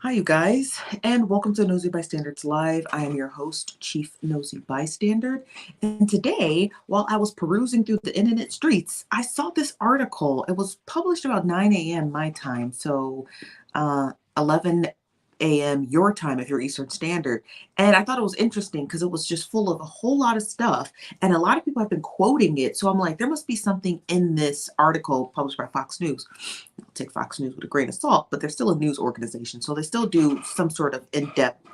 Hi, you guys, and welcome to Nosy Bystanders Live. I am your host, Chief Nosy Bystander. And today, while I was perusing through the internet streets, I saw this article. It was published about 9 a.m. my time, so 11 a.m. your time if you're Eastern Standard. And I thought it was interesting because it was just full of a whole lot of stuff, and a lot of people have been quoting it. So I'm like, there must be something in this article published by Fox News. Take Fox News with a grain of salt, but they're still a news organization. So they still do some sort of in-depth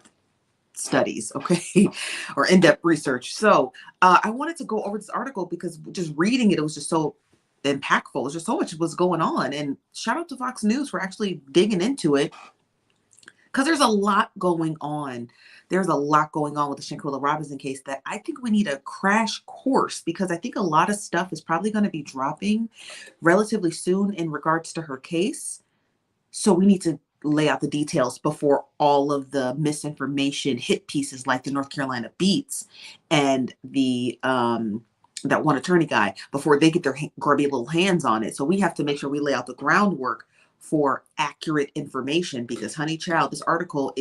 studies, okay, or in-depth research. So I wanted to go over this article because just reading it, it was just so impactful. There's just so much was going on. And shout out to Fox News for actually digging into it because there's a lot going on. There's a lot going on with the Shanquella Robinson case that I think we need a crash course because I think a lot of stuff is probably going to be dropping relatively soon in regards to her case. So we need to lay out the details before all of the misinformation hit pieces like the North Carolina beats and the that one attorney guy before they get their grubby little hands on it. So we have to make sure we lay out the groundwork for accurate information because honey child, this article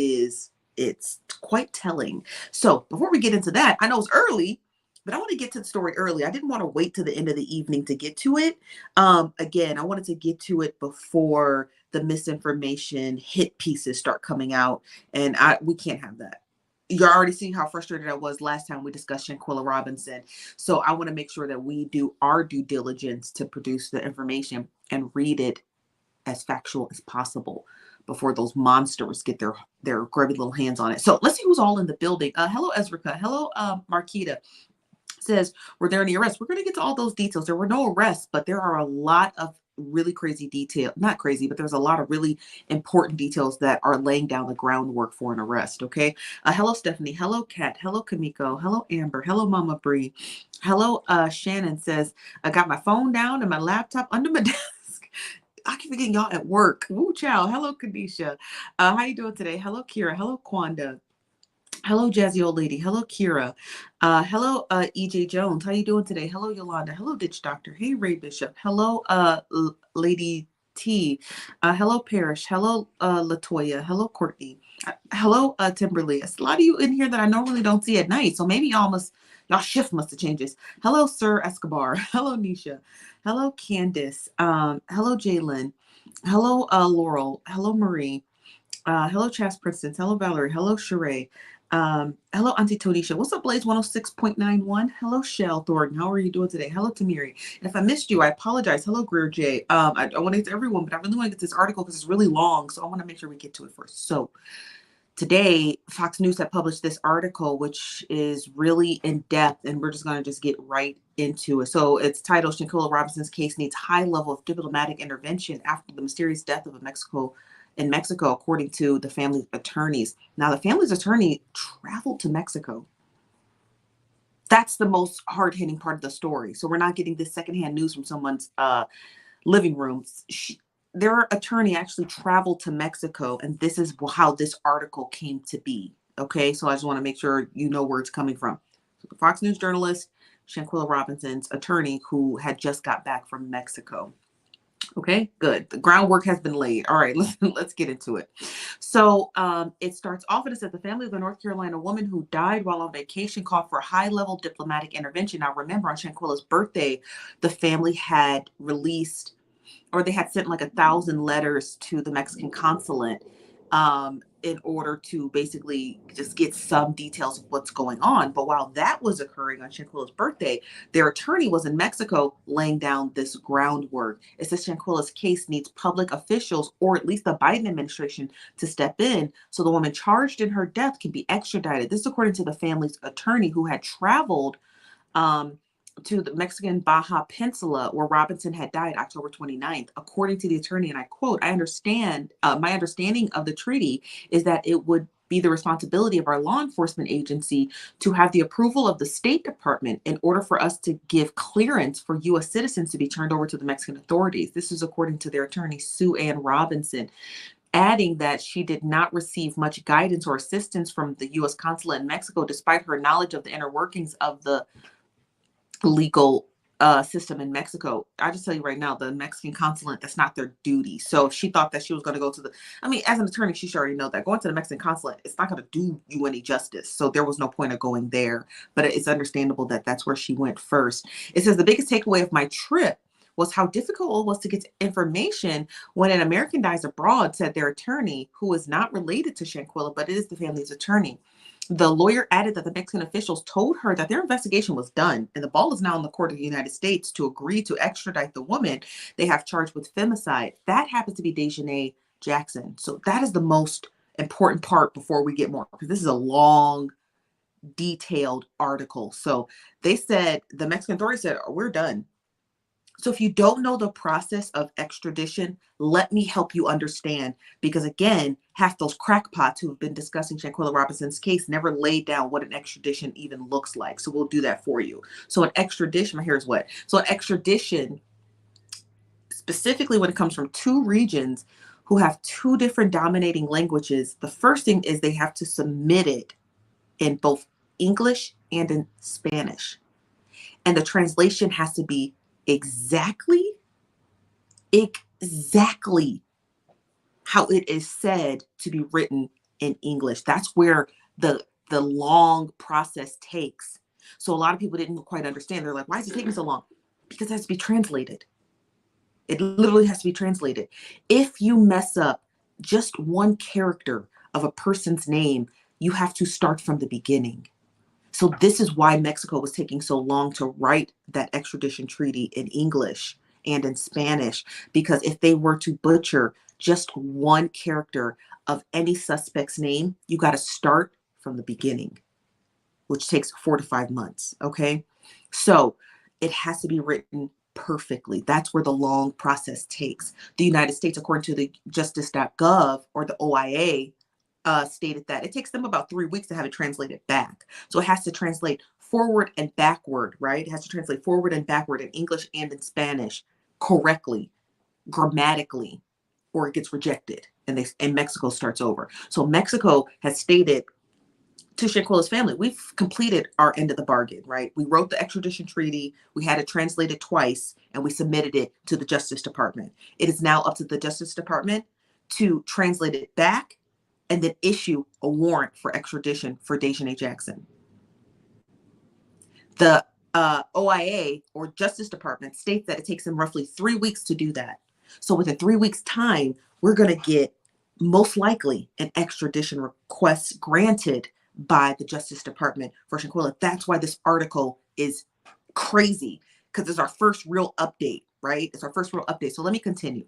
it's quite telling. So before we get into that, I know it's early, but I want to get to the story early. I didn't want to wait to the end of the evening to get to it. Again, I wanted to get to it before the misinformation hit pieces start coming out, and we can't have that. You're already seeing how frustrated I was last time we discussed Shanquella Robinson. So I want to make sure that we do our due diligence to produce the information and read it as factual as possible before those monsters get their grubby little hands on it. So let's see who's all in the building. Hello, Ezrika. Hello, Marquita. Says, were there any arrests? We're going to get to all those details. There were no arrests, but there are a lot of really crazy detail. Not crazy, but there's a lot of really important details that are laying down the groundwork for an arrest. Okay. Hello, Stephanie. Hello, Kat. Hello, Kamiko. Hello, Amber. Hello, Mama Bree. Hello, Shannon says, I got my phone down and my laptop under my desk. I keep forgetting y'all at work. Woo chow. Hello, Kadisha. How you doing today? Hello, Kira. Hello, Kwanda. Hello, Jazzy Old Lady. Hello, Kira. Hello, EJ Jones. How you doing today? Hello, Yolanda. Hello, Ditch Doctor. Hey, Ray Bishop. Hello, Lady T. Hello, Parrish. Hello, Latoya. Hello, Courtney. Hello, Timberly. There's a lot of you in here that I normally don't see at night, so maybe y'all shift must have changed. Hello, Sir Escobar. Hello, Nisha. Hello, Candace. Hello, Jalen. Hello, Laurel. Hello, Marie. Hello, Chas Princeton. Hello, Valerie. Hello, Sheree. Hello, Auntie Tonisha. What's up, Blaze 106.91? Hello, Shell Thornton. How are you doing today? Hello, Tamiri. And if I missed you, I apologize. Hello, Greer J. I want to get to everyone, but I really want to get to this article because it's really long. So I want to make sure we get to it first. So today, Fox News had published this article, which is really in depth, and we're just going to just get right into it. So it's titled Shanquella Robinson's case needs high level of diplomatic intervention after the mysterious death of in Mexico, according to the family's attorneys. Now, the family's attorney traveled to Mexico. That's the most hard-hitting part of the story. So we're not getting this secondhand news from someone's living room. Their attorney actually traveled to Mexico, and this is how this article came to be. Okay, so I just want to make sure you know where it's coming from. So the Fox News journalist, Shanquella Robinson's attorney, who had just got back from Mexico. Okay, good. The groundwork has been laid. All right, let's get into it. So it starts off, and it says the family of a North Carolina woman who died while on vacation called for high-level diplomatic intervention. Now, remember, on Shanquella's birthday, the family had released, or they had sent like 1,000 letters to the Mexican consulate in order to basically just get some details of what's going on. But while that was occurring on Shanquella's birthday, their attorney was in Mexico laying down this groundwork. It says Shanquella's case needs public officials, or at least the Biden administration, to step in so the woman charged in her death can be extradited. This is according to the family's attorney, who had traveled to the Mexican Baja Peninsula, where Robinson had died October 29th. According to the attorney, and I quote, my understanding of the treaty is that it would be the responsibility of our law enforcement agency to have the approval of the State Department in order for us to give clearance for U.S. citizens to be turned over to the Mexican authorities. This is according to their attorney, Sue Ann Robinson, adding that she did not receive much guidance or assistance from the U.S. consulate in Mexico, despite her knowledge of the inner workings of the legal system in Mexico. I just tell you right now, the Mexican consulate, that's not their duty. So if she thought that she was going to go to the, I mean, as an attorney, she should already know that going to the Mexican consulate, it's not going to do you any justice. So there was no point of going there, but it's understandable that that's where she went first. It says the biggest takeaway of my trip was how difficult it was to get information when an American dies abroad, said their attorney, who is not related to Shanquella, but it is the family's attorney. The lawyer added that the Mexican officials told her that their investigation was done and the ball is now in the court of the United States to agree to extradite the woman they have charged with femicide. That happens to be Dejanay Jackson. So that is the most important part before we get more, because this is a long, detailed article. So they said, the Mexican authorities said, oh, we're done. So if you don't know the process of extradition, let me help you understand, because again, half those crackpots who have been discussing Shanquella Robinson's case never laid down what an extradition even looks like. So we'll do that for you. So an extradition, my hair is wet. So an extradition, specifically when it comes from two regions who have two different dominating languages, the first thing is they have to submit it in both English and in Spanish. And the translation has to be exactly how it is said to be written in English. That's where the long process takes. So a lot of people didn't quite understand. They're like, why is it taking so long? Because it has to be translated. It literally has to be translated. If you mess up just one character of a person's name, you have to start from the beginning. So this is why Mexico was taking so long to write that extradition treaty in English and in Spanish, because if they were to butcher just one character of any suspect's name, you got to start from the beginning, which takes 4 to 5 months. Okay. So it has to be written perfectly. That's where the long process takes. The United States, according to the justice.gov or the OIA, stated that it takes them about 3 weeks to have it translated back. So it has to translate forward and backward, right? It has to translate forward and backward in English and in Spanish correctly, grammatically, or it gets rejected and Mexico starts over. So Mexico has stated to Shanquella's family, we've completed our end of the bargain, right? We wrote the extradition treaty, we had it translated twice, and we submitted it to the Justice Department. It is now up to the Justice Department to translate it back and then issue a warrant for extradition for Dejanay Jackson. The OIA or Justice Department states that it takes them roughly 3 weeks to do that. So within 3 weeks' time, we're going to get most likely an extradition request granted by the Justice Department for Shanquella. That's why this article is crazy, because it's our first real update, right? It's our first real update. So let me continue.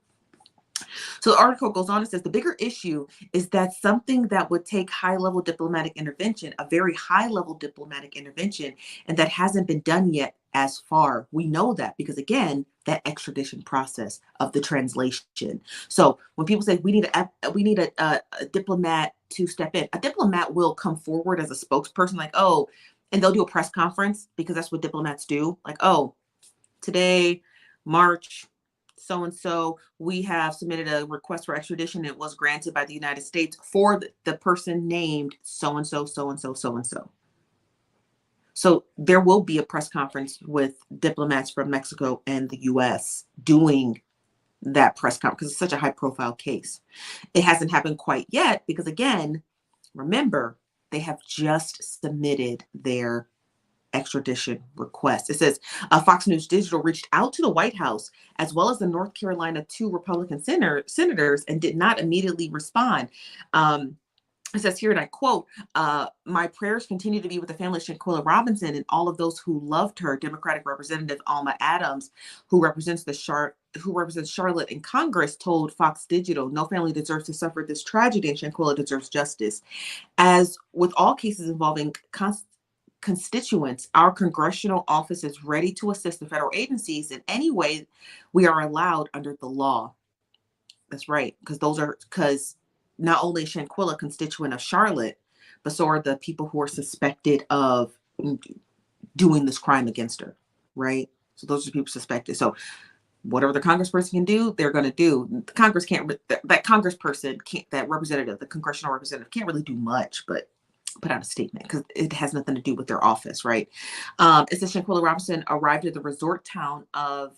So the article goes on and says the bigger issue is that something that would take high-level diplomatic intervention, a very high-level diplomatic intervention, and that hasn't been done yet as far. We know that because, again, that extradition process of the translation. So when people say we need a diplomat to step in, a diplomat will come forward as a spokesperson, like, oh, and they'll do a press conference, because that's what diplomats do. Like, oh, today, March so-and-so, we have submitted a request for extradition. It was granted by the United States for the person named so-and-so, so-and-so, so-and-so. So there will be a press conference with diplomats from Mexico and the US doing that press conference, because it's such a high profile case. It hasn't happened quite yet because, again, remember, they have just submitted their extradition request. It says Fox News Digital reached out to the White House as well as the North Carolina 2 Republican senators and did not immediately respond. It says here, and I quote, my prayers continue to be with the family of Shanquella Robinson and all of those who loved her. Democratic Representative Alma Adams, who represents Charlotte in Congress, told Fox Digital, no family deserves to suffer this tragedy and Shanquella deserves justice. As with all cases involving constituents, our congressional office is ready to assist the federal agencies in any way we are allowed under the law. That's right, because not only is Shanquella a constituent of Charlotte, but so are the people who are suspected of doing this crime against her, right? So those are people suspected. So whatever the congressperson can do, they're going to do. That congressperson can't, that representative, the congressional representative, can't really do much, but put out a statement because it has nothing to do with their office, right? It says Shanquella Robinson arrived at the resort town of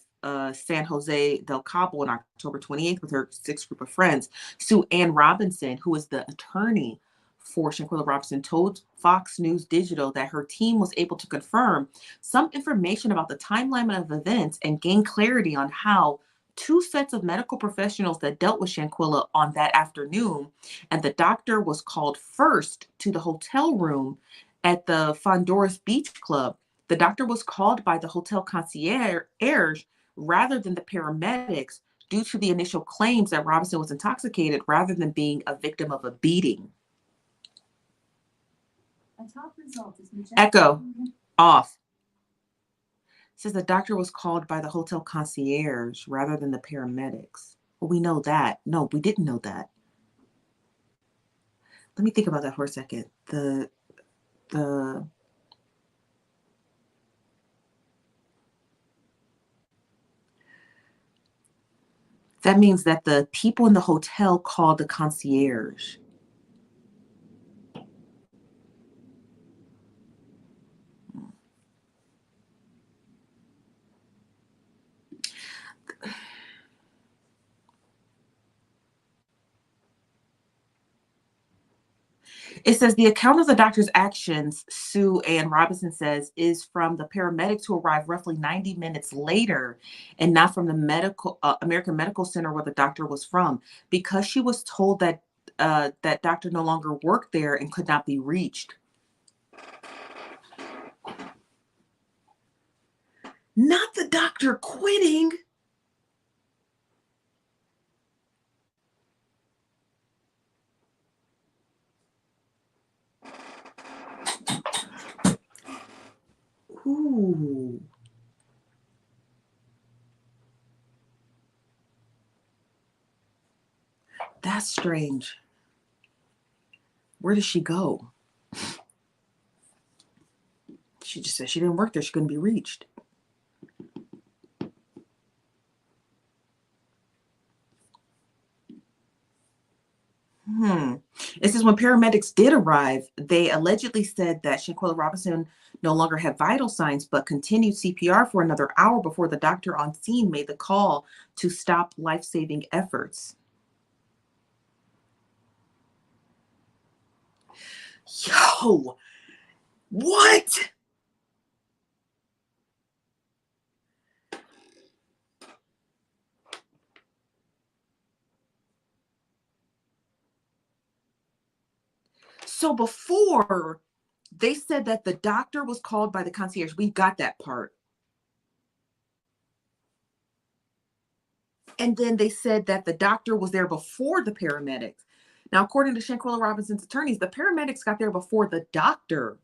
San Jose del Cabo on October 28th with her 6 group of friends. Sue Ann Robinson, who is the attorney for Shanquella Robinson, told Fox News Digital that her team was able to confirm some information about the timeline of events and gain clarity on how 2 sets of medical professionals that dealt with Shanquella on that afternoon, and the doctor was called first to the hotel room at the Fondores Beach Club. The doctor was called by the hotel concierge rather than the paramedics due to the initial claims that Robinson was intoxicated rather than being a victim of a beating. Echo off. Says the doctor was called by the hotel concierge rather than the paramedics. Well, we know that. No, we didn't know that. Let me think about that for a second. That means that the people in the hotel called the concierge. It says the account of the doctor's actions, Sue Ann Robinson says, is from the paramedics who arrived roughly 90 minutes later and not from the American Medical Center where the doctor was from, because she was told that that doctor no longer worked there and could not be reached. Not the doctor quitting. Ooh. That's strange. Where did she go? She just said she didn't work there. She couldn't be reached. It says when paramedics did arrive, they allegedly said that Shanquella Robinson no longer had vital signs, but continued CPR for another hour before the doctor on scene made the call to stop life-saving efforts. Yo, what? So before, they said that the doctor was called by the concierge. We got that part. And then they said that the doctor was there before the paramedics. Now, according to Shanquella Robinson's attorneys, the paramedics got there before the doctor.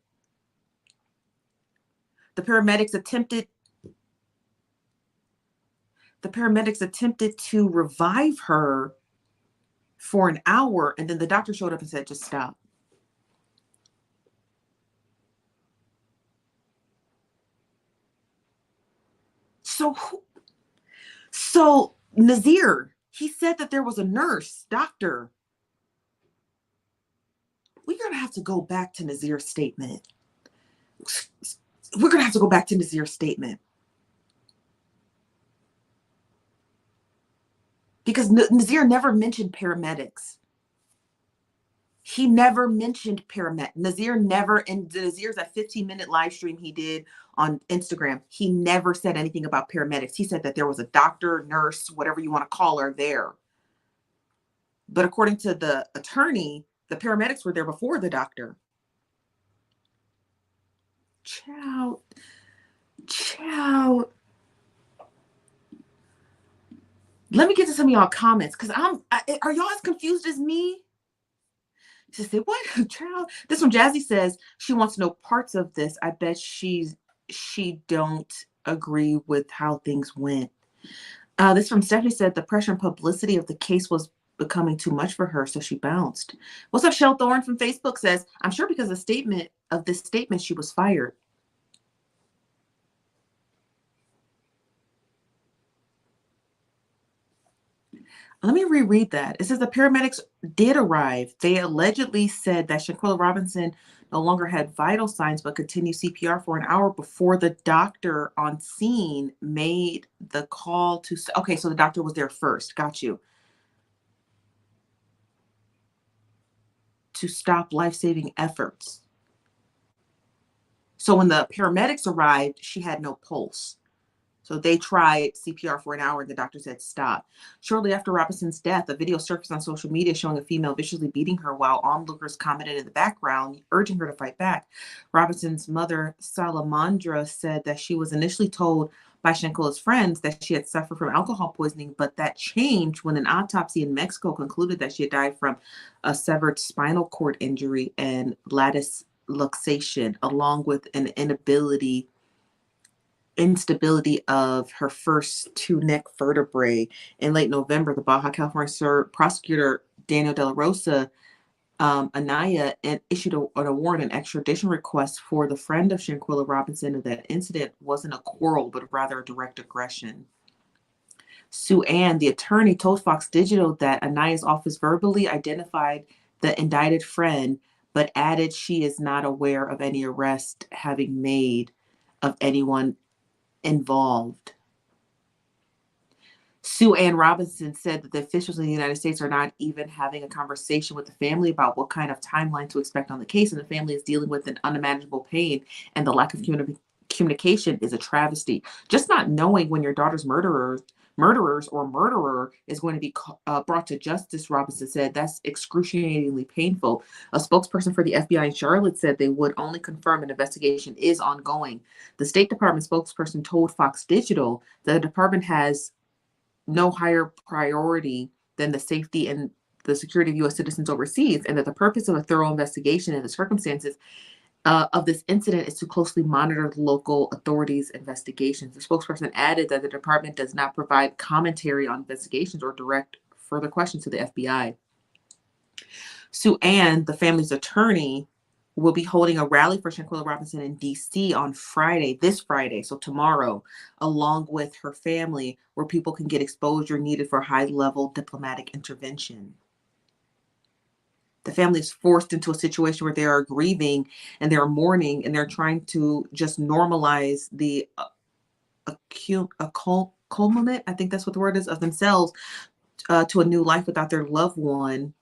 The paramedics attempted to revive her for an hour, and then the doctor showed up and said, just stop. So Nazir, he said that there was a nurse, doctor. We're going to have to go back to Nazir's statement. We're going to have to go back to Nazir's statement. Because Nazir never mentioned paramedics. He never mentioned paramedics. Nazir never, in Nazir's a 15-minute live stream he did on Instagram, he never said anything about paramedics. He said that there was a doctor, nurse, whatever you want to call her there. But according to the attorney, the paramedics were there before the doctor. Ciao. Let me get to some of y'all comments, because are y'all as confused as me? She said, what? Child? This one, Jazzy says she wants to know parts of this. I bet she don't agree with how things went. This from Stephanie said the pressure and publicity of the case was becoming too much for her, so she bounced. What's up, Shell Thorne from Facebook says, I'm sure because of this statement, she was fired. Let me reread that. It says the paramedics did arrive. They allegedly said that Shanquella Robinson no longer had vital signs but continued CPR for an hour before the doctor on scene made the call to. Okay, so the doctor was there first. Got you. To stop life-saving efforts. So when the paramedics arrived, she had no pulse. So they tried CPR for an hour and the doctor said stop. Shortly after Robinson's death, a video surfaced on social media showing a female viciously beating her while onlookers commented in the background, urging her to fight back. Robinson's mother, Salamandra, said that she was initially told by Shanquella's friends that she had suffered from alcohol poisoning, but that changed when an autopsy in Mexico concluded that she had died from a severed spinal cord injury and lattice luxation, along with an instability of her first two neck vertebrae. In late November, the Baja California prosecutor Daniel De La Rosa Anaya issued a warrant and extradition request for the friend of Shanquella Robinson. That incident wasn't a quarrel, but rather a direct aggression. Sue Ann, the attorney, told Fox Digital that Anaya's office verbally identified the indicted friend, but added she is not aware of any arrest having made of anyone involved. Sue Ann Robinson said that the officials in the United States are not even having a conversation with the family about what kind of timeline to expect on the case, and the family is dealing with an unimaginable pain, and the lack of communication is a travesty. Just not knowing when your daughter's murderer is going to be brought to justice, Robinson said, that's excruciatingly painful. A spokesperson for the FBI in Charlotte said they would only confirm an investigation is ongoing. The State Department spokesperson told Fox Digital that the department has no higher priority than the safety and the security of U.S. citizens overseas, and that the purpose of a thorough investigation into the circumstances of this incident is to closely monitor the local authorities' investigations. The spokesperson added that the department does not provide commentary on investigations or direct further questions to the FBI. Sue Ann, the family's attorney, will be holding a rally for Shanquella Robinson in D.C. on this Friday, so tomorrow, along with her family, where people can get exposure needed for high-level diplomatic intervention. The family is forced into a situation where they are grieving and they're mourning and they're trying to just normalize the accompaniment, I think that's what the word is, of themselves to a new life without their loved one.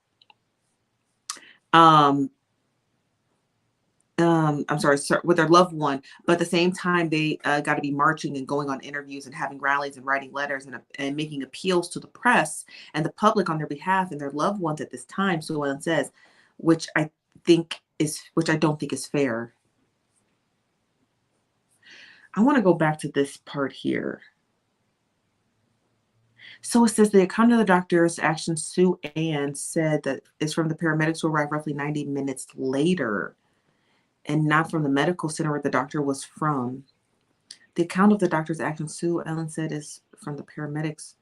I'm sorry, with their loved one, but at the same time, they got to be marching and going on interviews and having rallies and writing letters and making appeals to the press and the public on their behalf and their loved ones at this time. So Ellen says, which I don't think is fair. I want to go back to this part here. So it says the account of the doctor's action, Sue Ann said that is from the paramedics who arrived roughly 90 minutes later, and not from the medical center where the doctor was from. The account of the doctor's actions, Sue Ellen said, is from the paramedics.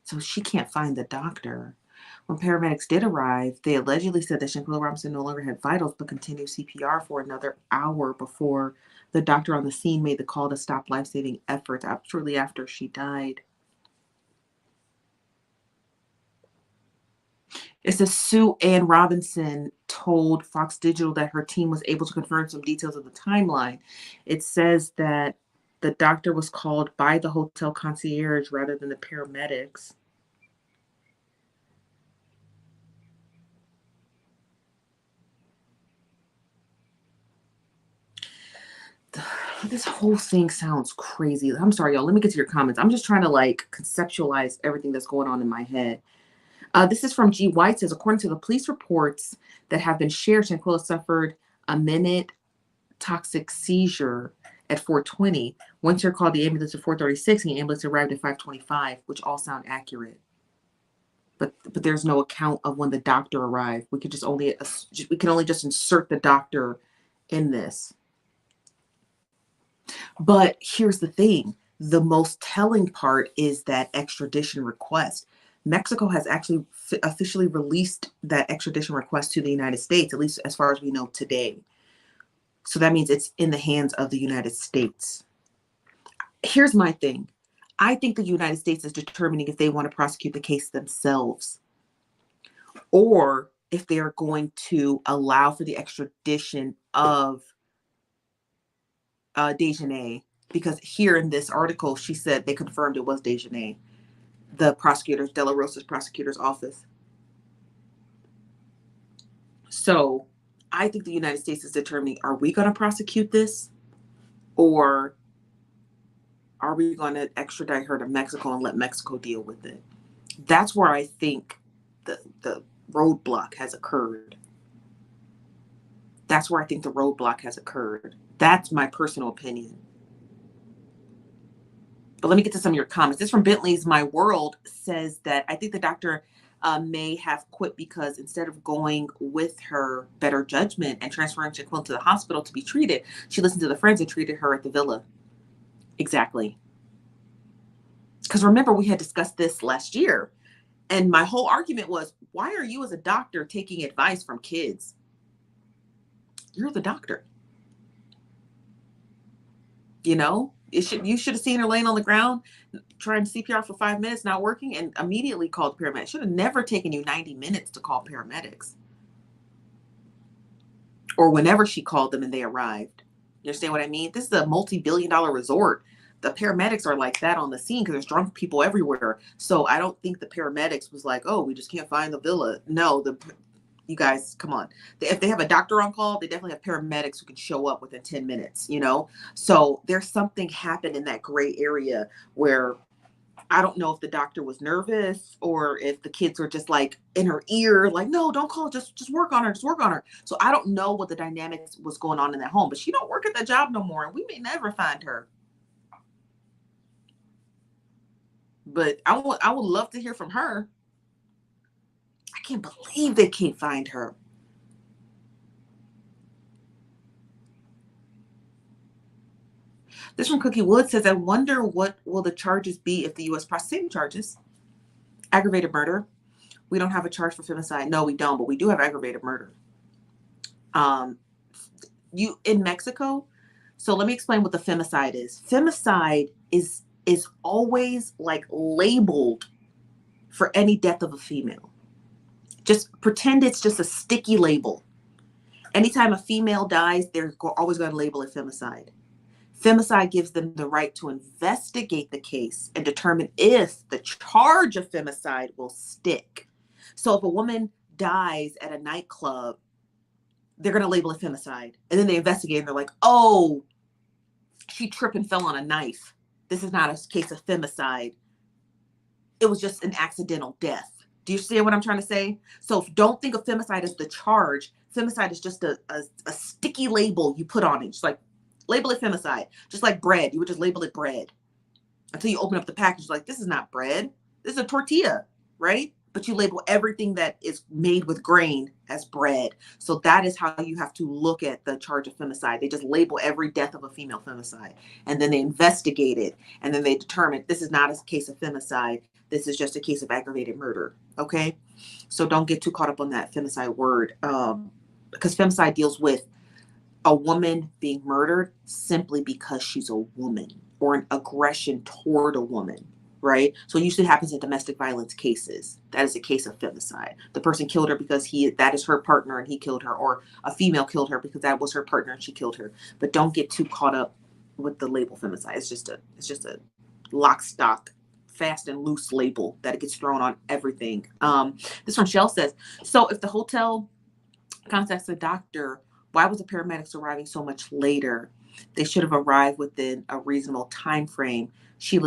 So she can't find the doctor. When paramedics did arrive, they allegedly said that Shanquella Robinson no longer had vitals, but continued CPR for another hour before the doctor on the scene made the call to stop life-saving efforts shortly after she died. It says Sue Ann Robinson told Fox Digital that her team was able to confirm some details of the timeline. It says that the doctor was called by the hotel concierge rather than the paramedics. This whole thing sounds crazy. I'm sorry, y'all. Let me get to your comments. I'm just trying to conceptualize everything that's going on in my head. This is from G. White. Says, according to the police reports that have been shared, Shanquella suffered a minute toxic seizure at 4:20. Once you're called the ambulance at 4:36, and the ambulance arrived at 5:25, which all sound accurate. But there's no account of when the doctor arrived. We can only just insert the doctor in this. But here's the thing. The most telling part is that extradition request. Mexico has actually officially released that extradition request to the United States, at least as far as we know today. So that means it's in the hands of the United States. Here's my thing. I think the United States is determining if they want to prosecute the case themselves or if they are going to allow for the extradition of Dejanay, because here in this article, she said they confirmed it was Dejanay, the prosecutor's, De La Rosa's prosecutor's office. So I think the United States is determining, are we going to prosecute this, or are we going to extradite her to Mexico and let Mexico deal with it? That's where I think the roadblock has occurred. That's where I think the roadblock has occurred. That's my personal opinion. But let me get to some of your comments. This from Bentley's My World says that I think the doctor may have quit because instead of going with her better judgment and transferring Shanquella to the hospital to be treated, she listened to the friends and treated her at the villa. Exactly. Because remember, we had discussed this last year. And my whole argument was, why are you as a doctor taking advice from kids? You're the doctor. You know, you should have seen her laying on the ground, trying CPR for 5 minutes, not working, and immediately called paramedics. Should have never taken you 90 minutes to call paramedics. Or whenever she called them and they arrived. You understand what I mean? This is a multi-billion-dollar resort. The paramedics are like that on the scene because there's drunk people everywhere. So I don't think the paramedics was like, oh, we just can't find the villa. No, you guys, come on. If they have a doctor on call, they definitely have paramedics who can show up within 10 minutes, you know? So there's something happened in that gray area where I don't know if the doctor was nervous or if the kids were just like in her ear, like, no, don't call, just work on her, just work on her. So I don't know what the dynamics was going on in that home, but she don't work at that job no more and we may never find her. But I would love to hear from her. I can't believe they can't find her. This from Cookie Wood says, I wonder what will the charges be if the U.S. prosecutes charges. Aggravated murder. We don't have a charge for femicide. No, we don't, but we do have aggravated murder. You in Mexico. So let me explain what the femicide is. Femicide is always like labeled for any death of a female. Just pretend it's just a sticky label. Anytime a female dies, they're always going to label it femicide. Femicide gives them the right to investigate the case and determine if the charge of femicide will stick. So if a woman dies at a nightclub, they're going to label it femicide. And then they investigate and they're like, oh, she tripped and fell on a knife. This is not a case of femicide. It was just an accidental death. Do you see what I'm trying to say? So don't think of femicide as the charge. Femicide is just a sticky label you put on it. Just like label it femicide. Just like bread. You would just label it bread. Until you open up the package, like, this is not bread. This is a tortilla, right? But you label everything that is made with grain as bread. So that is how you have to look at the charge of femicide. They just label every death of a female femicide. And then they investigate it. And then they determine this is not a case of femicide. This is just a case of aggravated murder. Okay? So don't get too caught up on that femicide word. Because femicide deals with a woman being murdered simply because she's a woman or an aggression toward a woman. Right? So it usually happens in domestic violence cases. That is a case of femicide. The person killed her because that is her partner and he killed her, or a female killed her because that was her partner and she killed her. But don't get too caught up with the label femicide. It's just a lock, stock, fast and loose label that it gets thrown on everything. This one, Shell says, so if the hotel contacts the doctor, why was the paramedics arriving so much later? They should have arrived within a reasonable time frame. She's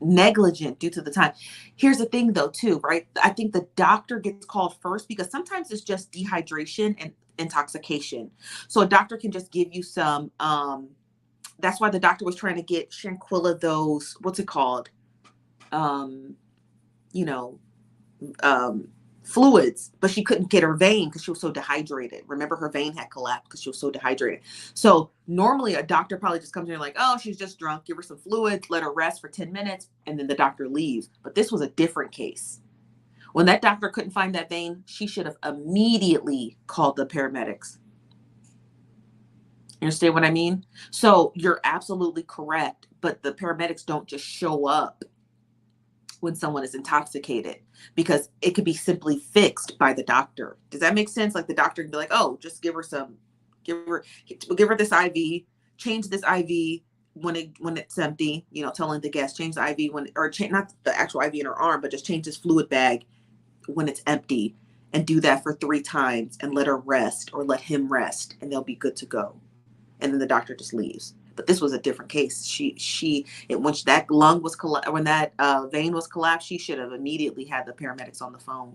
negligent due to the time. Here's the thing though, too, right? I think the doctor gets called first because sometimes it's just dehydration and intoxication. So a doctor can just give you some, that's why the doctor was trying to get Shanquella those, what's it called? Fluids, but she couldn't get her vein because she was so dehydrated. Remember, her vein had collapsed because she was so dehydrated. So normally a doctor probably just comes in like, oh, she's just drunk, give her some fluids, let her rest for 10 minutes, and then the doctor leaves. But this was a different case. When that doctor couldn't find that vein, she should have immediately called the paramedics. You understand what I mean? So you're absolutely correct, but the paramedics don't just show up when someone is intoxicated, because it could be simply fixed by the doctor. Does that make sense? Like the doctor can be like, oh, just give her, give her this IV, change this IV when it's empty, telling the guest, change the IV or change, not the actual IV in her arm, but just change this fluid bag when it's empty, and do that for 3 times and let her rest, or let him rest, and they'll be good to go. And then the doctor just leaves. But this was a different case. When that when that vein was collapsed, she should have immediately had the paramedics on the phone.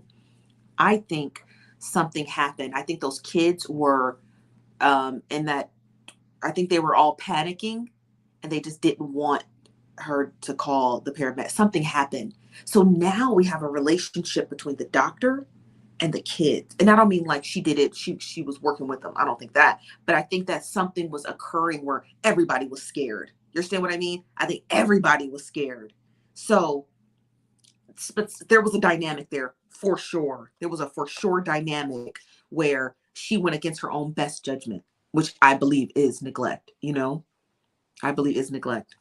I think something happened. I think those kids were in that. I think they were all panicking, and they just didn't want her to call the paramedics. Something happened. So now we have a relationship between the doctor and the kids. And I don't mean like she did it, she was working with them. I don't think that. But I think that something was occurring where everybody was scared. You understand what I mean? I think everybody was scared. So, but there was a dynamic there for sure. There was a for sure dynamic where she went against her own best judgment, which I believe is neglect, I believe is neglect.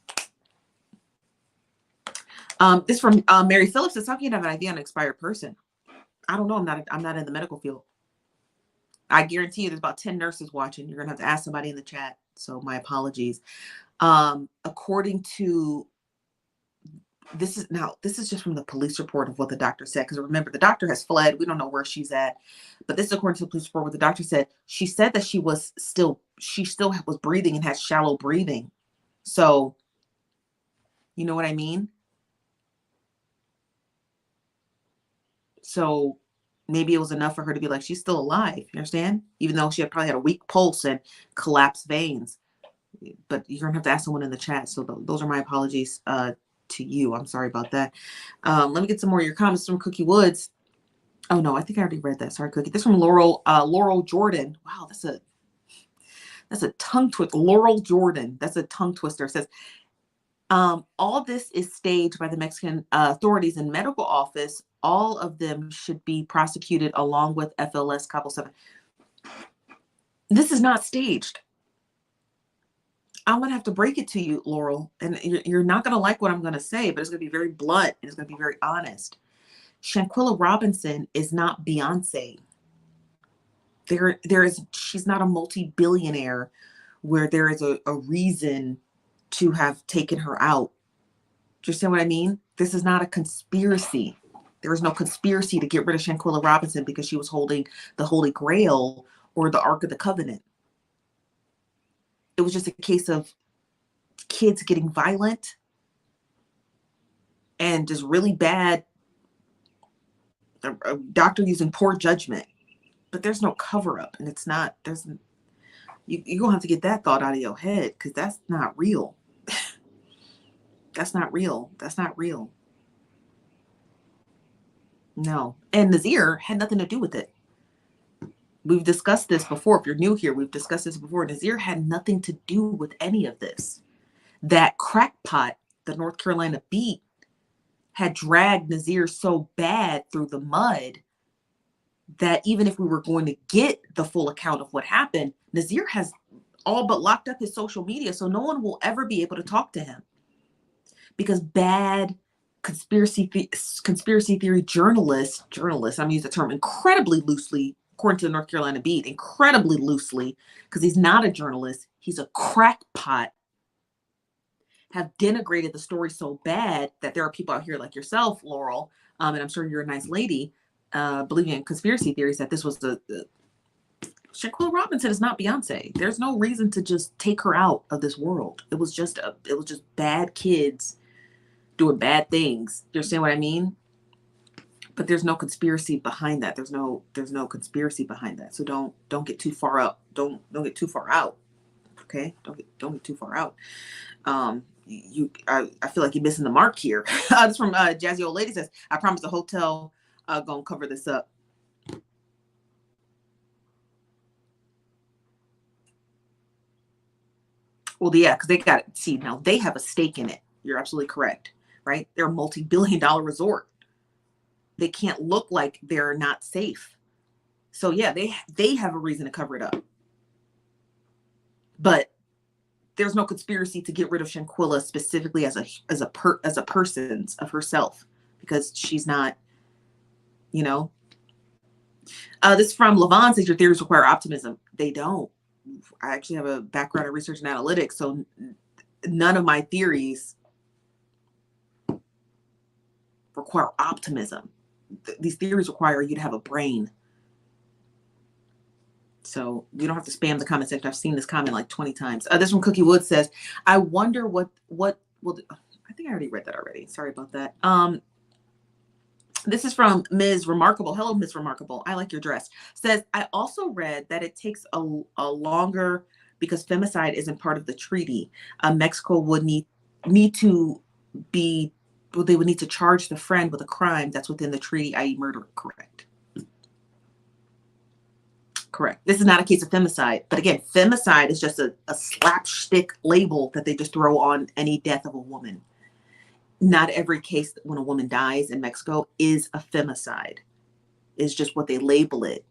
This from Mary Phillips is talking about an IV on an expired person. I don't know. I'm not in the medical field. I guarantee you there's about 10 nurses watching. You're going to have to ask somebody in the chat. So my apologies. According to, this is just from the police report of what the doctor said. Because remember, the doctor has fled. We don't know where she's at. But this is according to the police report, what the doctor said. She said that she still was breathing and had shallow breathing. So, you know what I mean? So maybe it was enough for her to be like, she's still alive. You understand? Even though she probably had a weak pulse and collapsed veins. But you're going to have to ask someone in the chat. So those are my apologies to you. I'm sorry about that. Let me get some more of your comments from Cookie Woods. Oh, no, I think I already read that. Sorry, Cookie. This from Laurel Jordan. Wow, that's a tongue twister. Laurel Jordan. That's a tongue twister. It says, all this is staged by the Mexican authorities in medical office. All of them should be prosecuted along with FLS Cabo 7. This is not staged. I'm going to have to break it to you, Laurel. And you're not going to like what I'm going to say, but it's going to be very blunt and it's going to be very honest. Shanquella Robinson is not Beyonce. She's not a multi-billionaire where there is a reason to have taken her out. Do you understand what I mean? This is not a conspiracy. There was no conspiracy to get rid of Shanquella Robinson because she was holding the Holy Grail or the Ark of the Covenant. It was just a case of kids getting violent and just really bad, a doctor using poor judgment. But there's no cover up, and you're going to have to get that thought out of your head, because that's not real. That's not real. That's not real. No. And Nazir had nothing to do with it. We've discussed this before. If you're new here, we've discussed this before. Nazir had nothing to do with any of this. That crackpot, the North Carolina beat, had dragged Nazir so bad through the mud that even if we were going to get the full account of what happened, Nazir has all but locked up his social media, so no one will ever be able to talk to him. Because bad conspiracy theory journalists, I'm going to use the term incredibly loosely, according to the North Carolina Beat, incredibly loosely, because he's not a journalist, he's a crackpot, have denigrated the story so bad that there are people out here like yourself, Laurel, and I'm sure you're a nice lady, believing in conspiracy theories that this was the Shanquella Robinson is not Beyonce. There's no reason to just take her out of this world. It was just bad kids doing bad things. You understand what I mean? But there's no conspiracy behind that. There's no conspiracy behind that. So don't get too far up. Don't get too far out. Okay? Don't get too far out. I feel like you're missing the mark here. This from Jazzy Old Lady says, I promise the hotel gonna cover this up. Well, yeah, because now they have a stake in it. You're absolutely correct, right? They're a multi-billion-dollar resort. They can't look like they're not safe. So yeah, they have a reason to cover it up. But there's no conspiracy to get rid of Shanquella specifically as a person's of herself, because she's not, you know. This from Levon says your theories require optimism. They don't. I actually have a background in research and analytics, so none of my theories require optimism. These theories require you to have a brain. So you don't have to spam the comment section. I've seen this comment like 20 times. This from Cookie Wood says, I wonder what will I think I already read that already. Sorry about that. This is from Ms. Remarkable. Hello, Ms. Remarkable. I like your dress. Says, I also read that it takes a longer, because femicide isn't part of the treaty. Mexico would need to be, well, they would need to charge the friend with a crime that's within the treaty, i.e. murder. Correct. Correct. This is not a case of femicide. But again, femicide is just a slapstick label that they just throw on any death of a woman. Not every case when a woman dies in Mexico is a femicide. It's just what they label it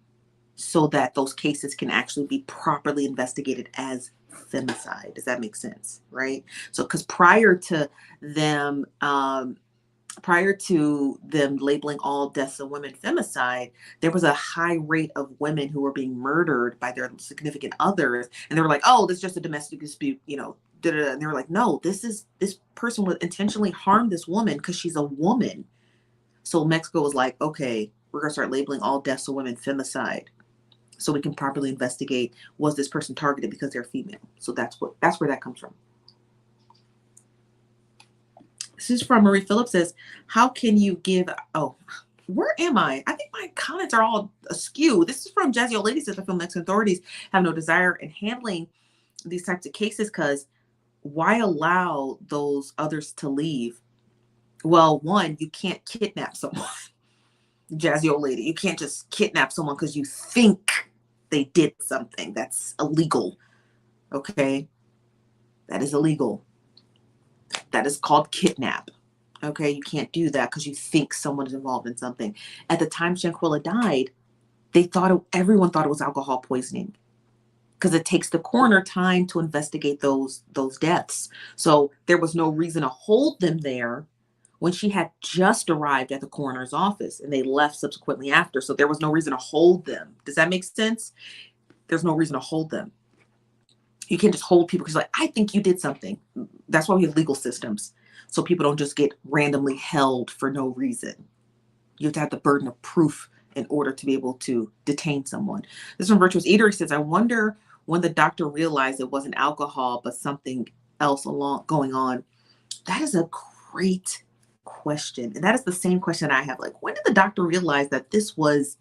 so that those cases can actually be properly investigated as femicide. Does that make sense? Right? So, because prior to them labeling all deaths of women femicide, there was a high rate of women who were being murdered by their significant others. And they were like, oh, this is just a domestic dispute, you know, and they were like, no, this person would intentionally harm this woman because she's a woman. So Mexico was like, okay, we're going to start labeling all deaths of women femicide so we can properly investigate, was this person targeted because they're female? So that's where that comes from. This is from Marie Phillips says, how can you give, oh, where am I? I think my comments are all askew. This is from Jazzy Old Lady says, I feel Mexican authorities have no desire in handling these types of cases because why allow those others to leave? Well, one, you can't kidnap someone. Jazzy Old Lady, you can't just kidnap someone because you think they did something. That's illegal. Okay? That is illegal. That is called kidnap. Okay? You can't do that because you think someone is involved in something. At the time Shanquella died, everyone thought it was alcohol poisoning, because it takes the coroner time to investigate those deaths. So there was no reason to hold them there when she had just arrived at the coroner's office, and they left subsequently after. So there was no reason to hold them. Does that make sense? There's no reason to hold them. You can't just hold people because, like, I think you did something. That's why we have legal systems, so people don't just get randomly held for no reason. You have to have the burden of proof in order to be able to detain someone. This one, Virtuous Eatery says, I wonder when the doctor realized it wasn't alcohol, but something else going on. That is a great question. And that is the same question I have. Like, when did the doctor realize that this was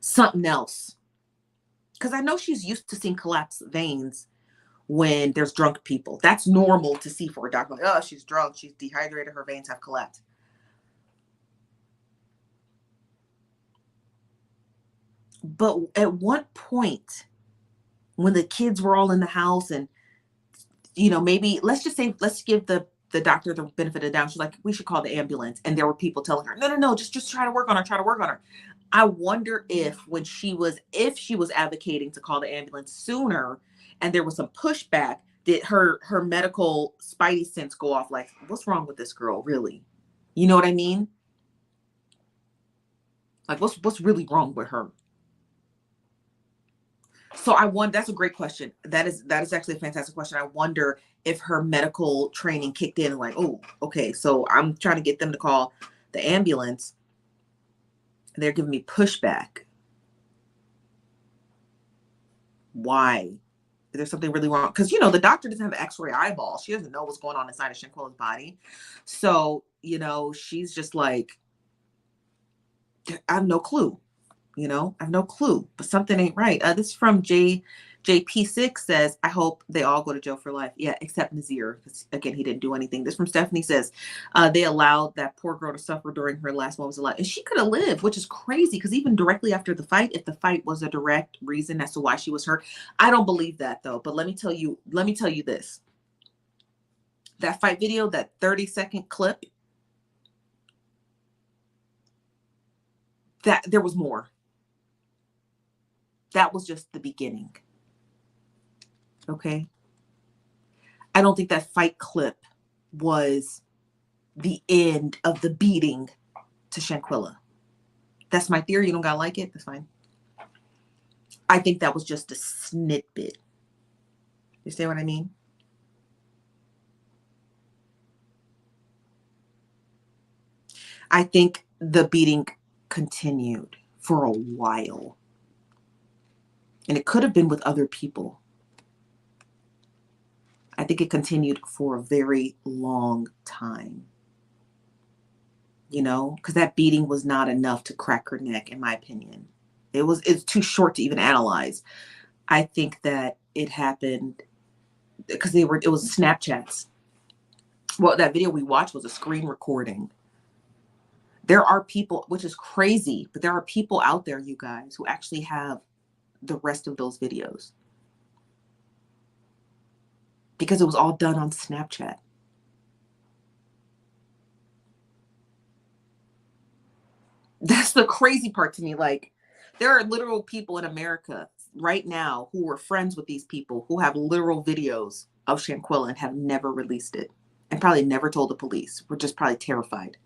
something else? Because I know she's used to seeing collapsed veins when there's drunk people. That's normal to see for a doctor. Like, oh, she's drunk, she's dehydrated, her veins have collapsed. But at what point, when the kids were all in the house and, you know, maybe let's give the doctor the benefit of the doubt. She's like, we should call the ambulance. And there were people telling her, no, just try to work on her. I wonder if she was advocating to call the ambulance sooner and there was some pushback, did her medical spidey sense go off? Like, what's wrong with this girl, really? You know what I mean? Like, what's really wrong with her? So that's a great question. That is actually a fantastic question. I wonder if her medical training kicked in and like, oh, okay, so I'm trying to get them to call the ambulance. They're giving me pushback. Why? Is there something really wrong? Because, you know, the doctor doesn't have an x-ray eyeball. She doesn't know what's going on inside of Shanquella's body. So, you know, she's just like, I have no clue. You know, I have no clue, but something ain't right. This is from JP6 says, I hope they all go to jail for life. Yeah, except Nazir, because again, he didn't do anything. This from Stephanie says, they allowed that poor girl to suffer during her last moments of life. And she could have lived, which is crazy, because even directly after the fight, if the fight was a direct reason as to why she was hurt, I don't believe that though. But let me tell you this. That fight video, that 30-second clip, that there was more. That was just the beginning. Okay. I don't think that fight clip was the end of the beating to Shanquella. That's my theory. You don't gotta like it. That's fine. I think that was just a snippet. You see what I mean? I think the beating continued for a while. And it could have been with other people. I think it continued for a very long time. You know, because that beating was not enough to crack her neck, in my opinion. It's too short to even analyze. I think that it happened because it was Snapchats. Well, that video we watched was a screen recording. There are people, which is crazy, but there are people out there, you guys, who actually have the rest of those videos. Because it was all done on Snapchat. That's the crazy part to me. Like, there are literal people in America right now who are friends with these people who have literal videos of Shanquella and have never released it. And probably never told the police. We're just probably terrified.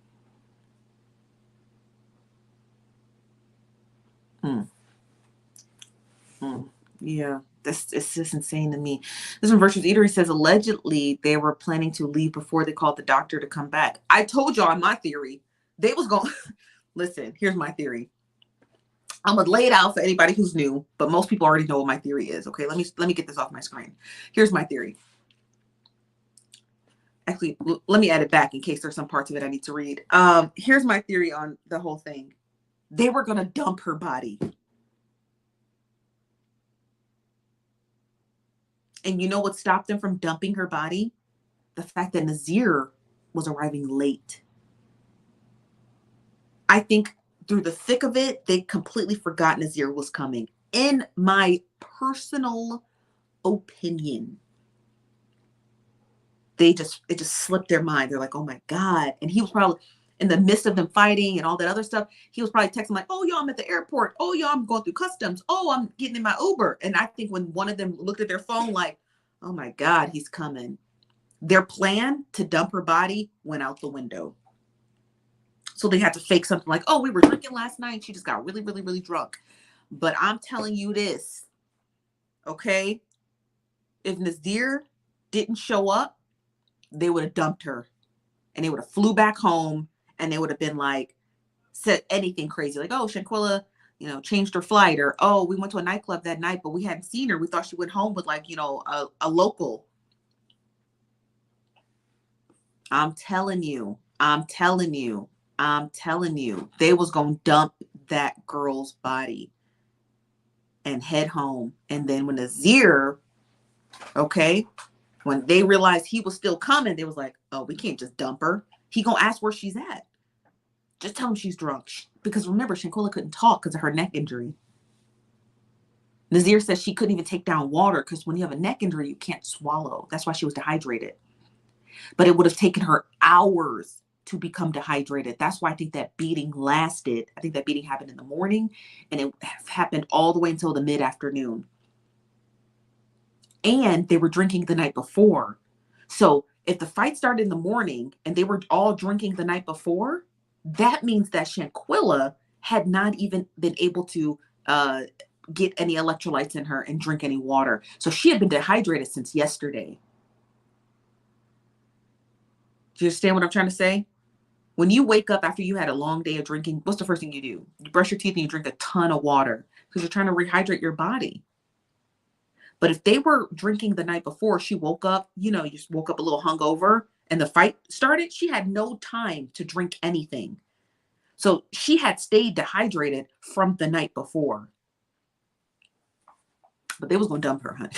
Yeah, it's just insane to me. This one, Virtuous Eatery says allegedly they were planning to leave before they called the doctor to come back. I told y'all my theory. They was going. Listen, here's my theory. I'm gonna lay it out for anybody who's new, but most people already know what my theory is. Okay, let me get this off my screen. Here's my theory. Actually, let me add it back in case there's some parts of it I need to read. Here's my theory on the whole thing. They were gonna dump her body. And you know what stopped them from dumping her body? The fact that Nazir was arriving late. I think through the thick of it, they completely forgot Nazir was coming. In my personal opinion, it just slipped their mind. They're like, oh my God. And he was probably in the midst of them fighting and all that other stuff. He was probably texting like, oh, y'all, I'm at the airport. Oh, y'all, I'm going through customs. Oh, I'm getting in my Uber. And I think when one of them looked at their phone like, oh my God, he's coming. Their plan to dump her body went out the window. So they had to fake something like, oh, we were drinking last night. She just got really, really, really drunk. But I'm telling you this, okay? If Nazir didn't show up, they would have dumped her. And they would have flew back home. And they would have been like, said anything crazy. Like, oh, Shanquella, you know, changed her flight. Or, oh, we went to a nightclub that night, but we hadn't seen her. We thought she went home with like, you know, a local. I'm telling you, they was going to dump that girl's body and head home. And then when Nazir, okay, when they realized he was still coming, they was like, oh, we can't just dump her. He going to ask where she's at. Just tell him she's drunk. Because remember, Shanquella couldn't talk because of her neck injury. Nazir says she couldn't even take down water because when you have a neck injury, you can't swallow. That's why she was dehydrated. But it would have taken her hours to become dehydrated. That's why I think that beating lasted. I think that beating happened in the morning and it happened all the way until the mid-afternoon. And they were drinking the night before. So if the fight started in the morning and they were all drinking the night before, that means that Shanquella had not even been able to get any electrolytes in her and drink any water. So she had been dehydrated since yesterday. Do you understand what I'm trying to say? When you wake up after you had a long day of drinking, what's the first thing you do? You brush your teeth and you drink a ton of water because you're trying to rehydrate your body. But if they were drinking the night before, she woke up, you know, you just woke up a little hungover and the fight started, she had no time to drink anything. So she had stayed dehydrated from the night before. But they was going to dump her, honey.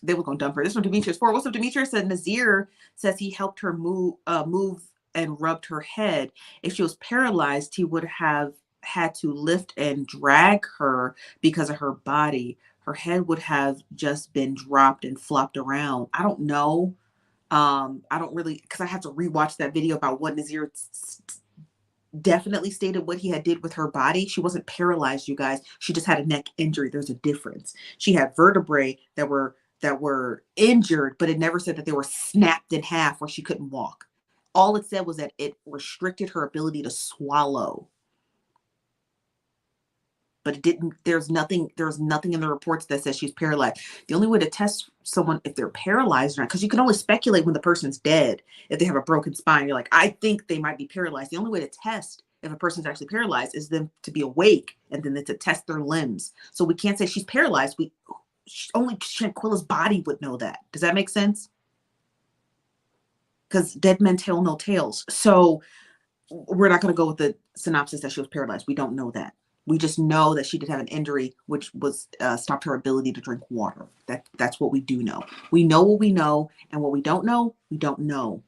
They were going to dump her. This one, Demetrius 4. What's up, Demetrius? Said Nazir says he helped her move and rubbed her head. If she was paralyzed, he would have had to lift and drag her because of her body. Her head would have just been dropped and flopped around. I don't know. I don't really, because I have to rewatch that video about what Nazir definitely stated what he had did with her body. She wasn't paralyzed, you guys. She just had a neck injury. There's a difference. She had vertebrae that were that were injured, but it never said that they were snapped in half where she couldn't walk. All it said was that it restricted her ability to swallow. But it didn't, there's nothing in the reports that says she's paralyzed. The only way to test someone if they're paralyzed or not, because you can only speculate when the person's dead. If they have a broken spine, you're like, I think they might be paralyzed. The only way to test if a person's actually paralyzed is them to be awake, and then to test their limbs. So we can't say she's paralyzed. Only Shanquella's body would know that. Does that make sense? Because dead men tell no tales. So we're not going to go with the synopsis that she was paralyzed. We don't know that. We just know that she did have an injury, which was stopped her ability to drink water. That's what we do know. We know what we know, and what we don't know, we don't know.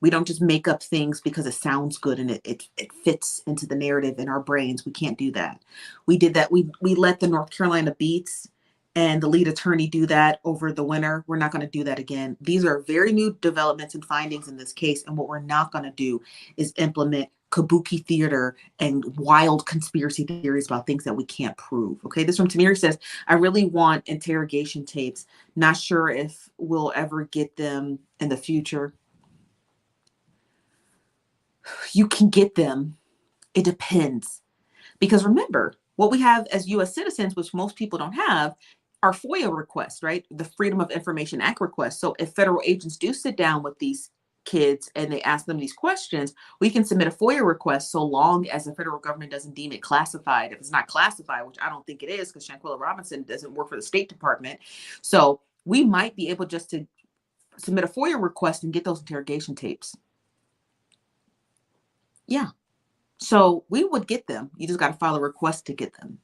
We don't just make up things because it sounds good and it fits into the narrative in our brains. We can't do that. We did that. We let the North Carolina beats and the lead attorney do that over the winter. We're not going to do that again. These are very new developments and findings in this case. And what we're not going to do is implement kabuki theater and wild conspiracy theories about things that we can't prove. Okay. This from Tamiri says, I really want interrogation tapes. Not sure if we'll ever get them in the future. You can get them. It depends. Because remember, what we have as U.S. citizens, which most people don't have, are FOIA requests, right? The Freedom of Information Act requests. So if federal agents do sit down with these kids and they ask them these questions, we can submit a FOIA request so long as the federal government doesn't deem it classified. If it's not classified, which I don't think it is, because Shanquella Robinson doesn't work for the State Department. So we might be able just to submit a FOIA request and get those interrogation tapes. Yeah. So we would get them. You just got to file a request to get them.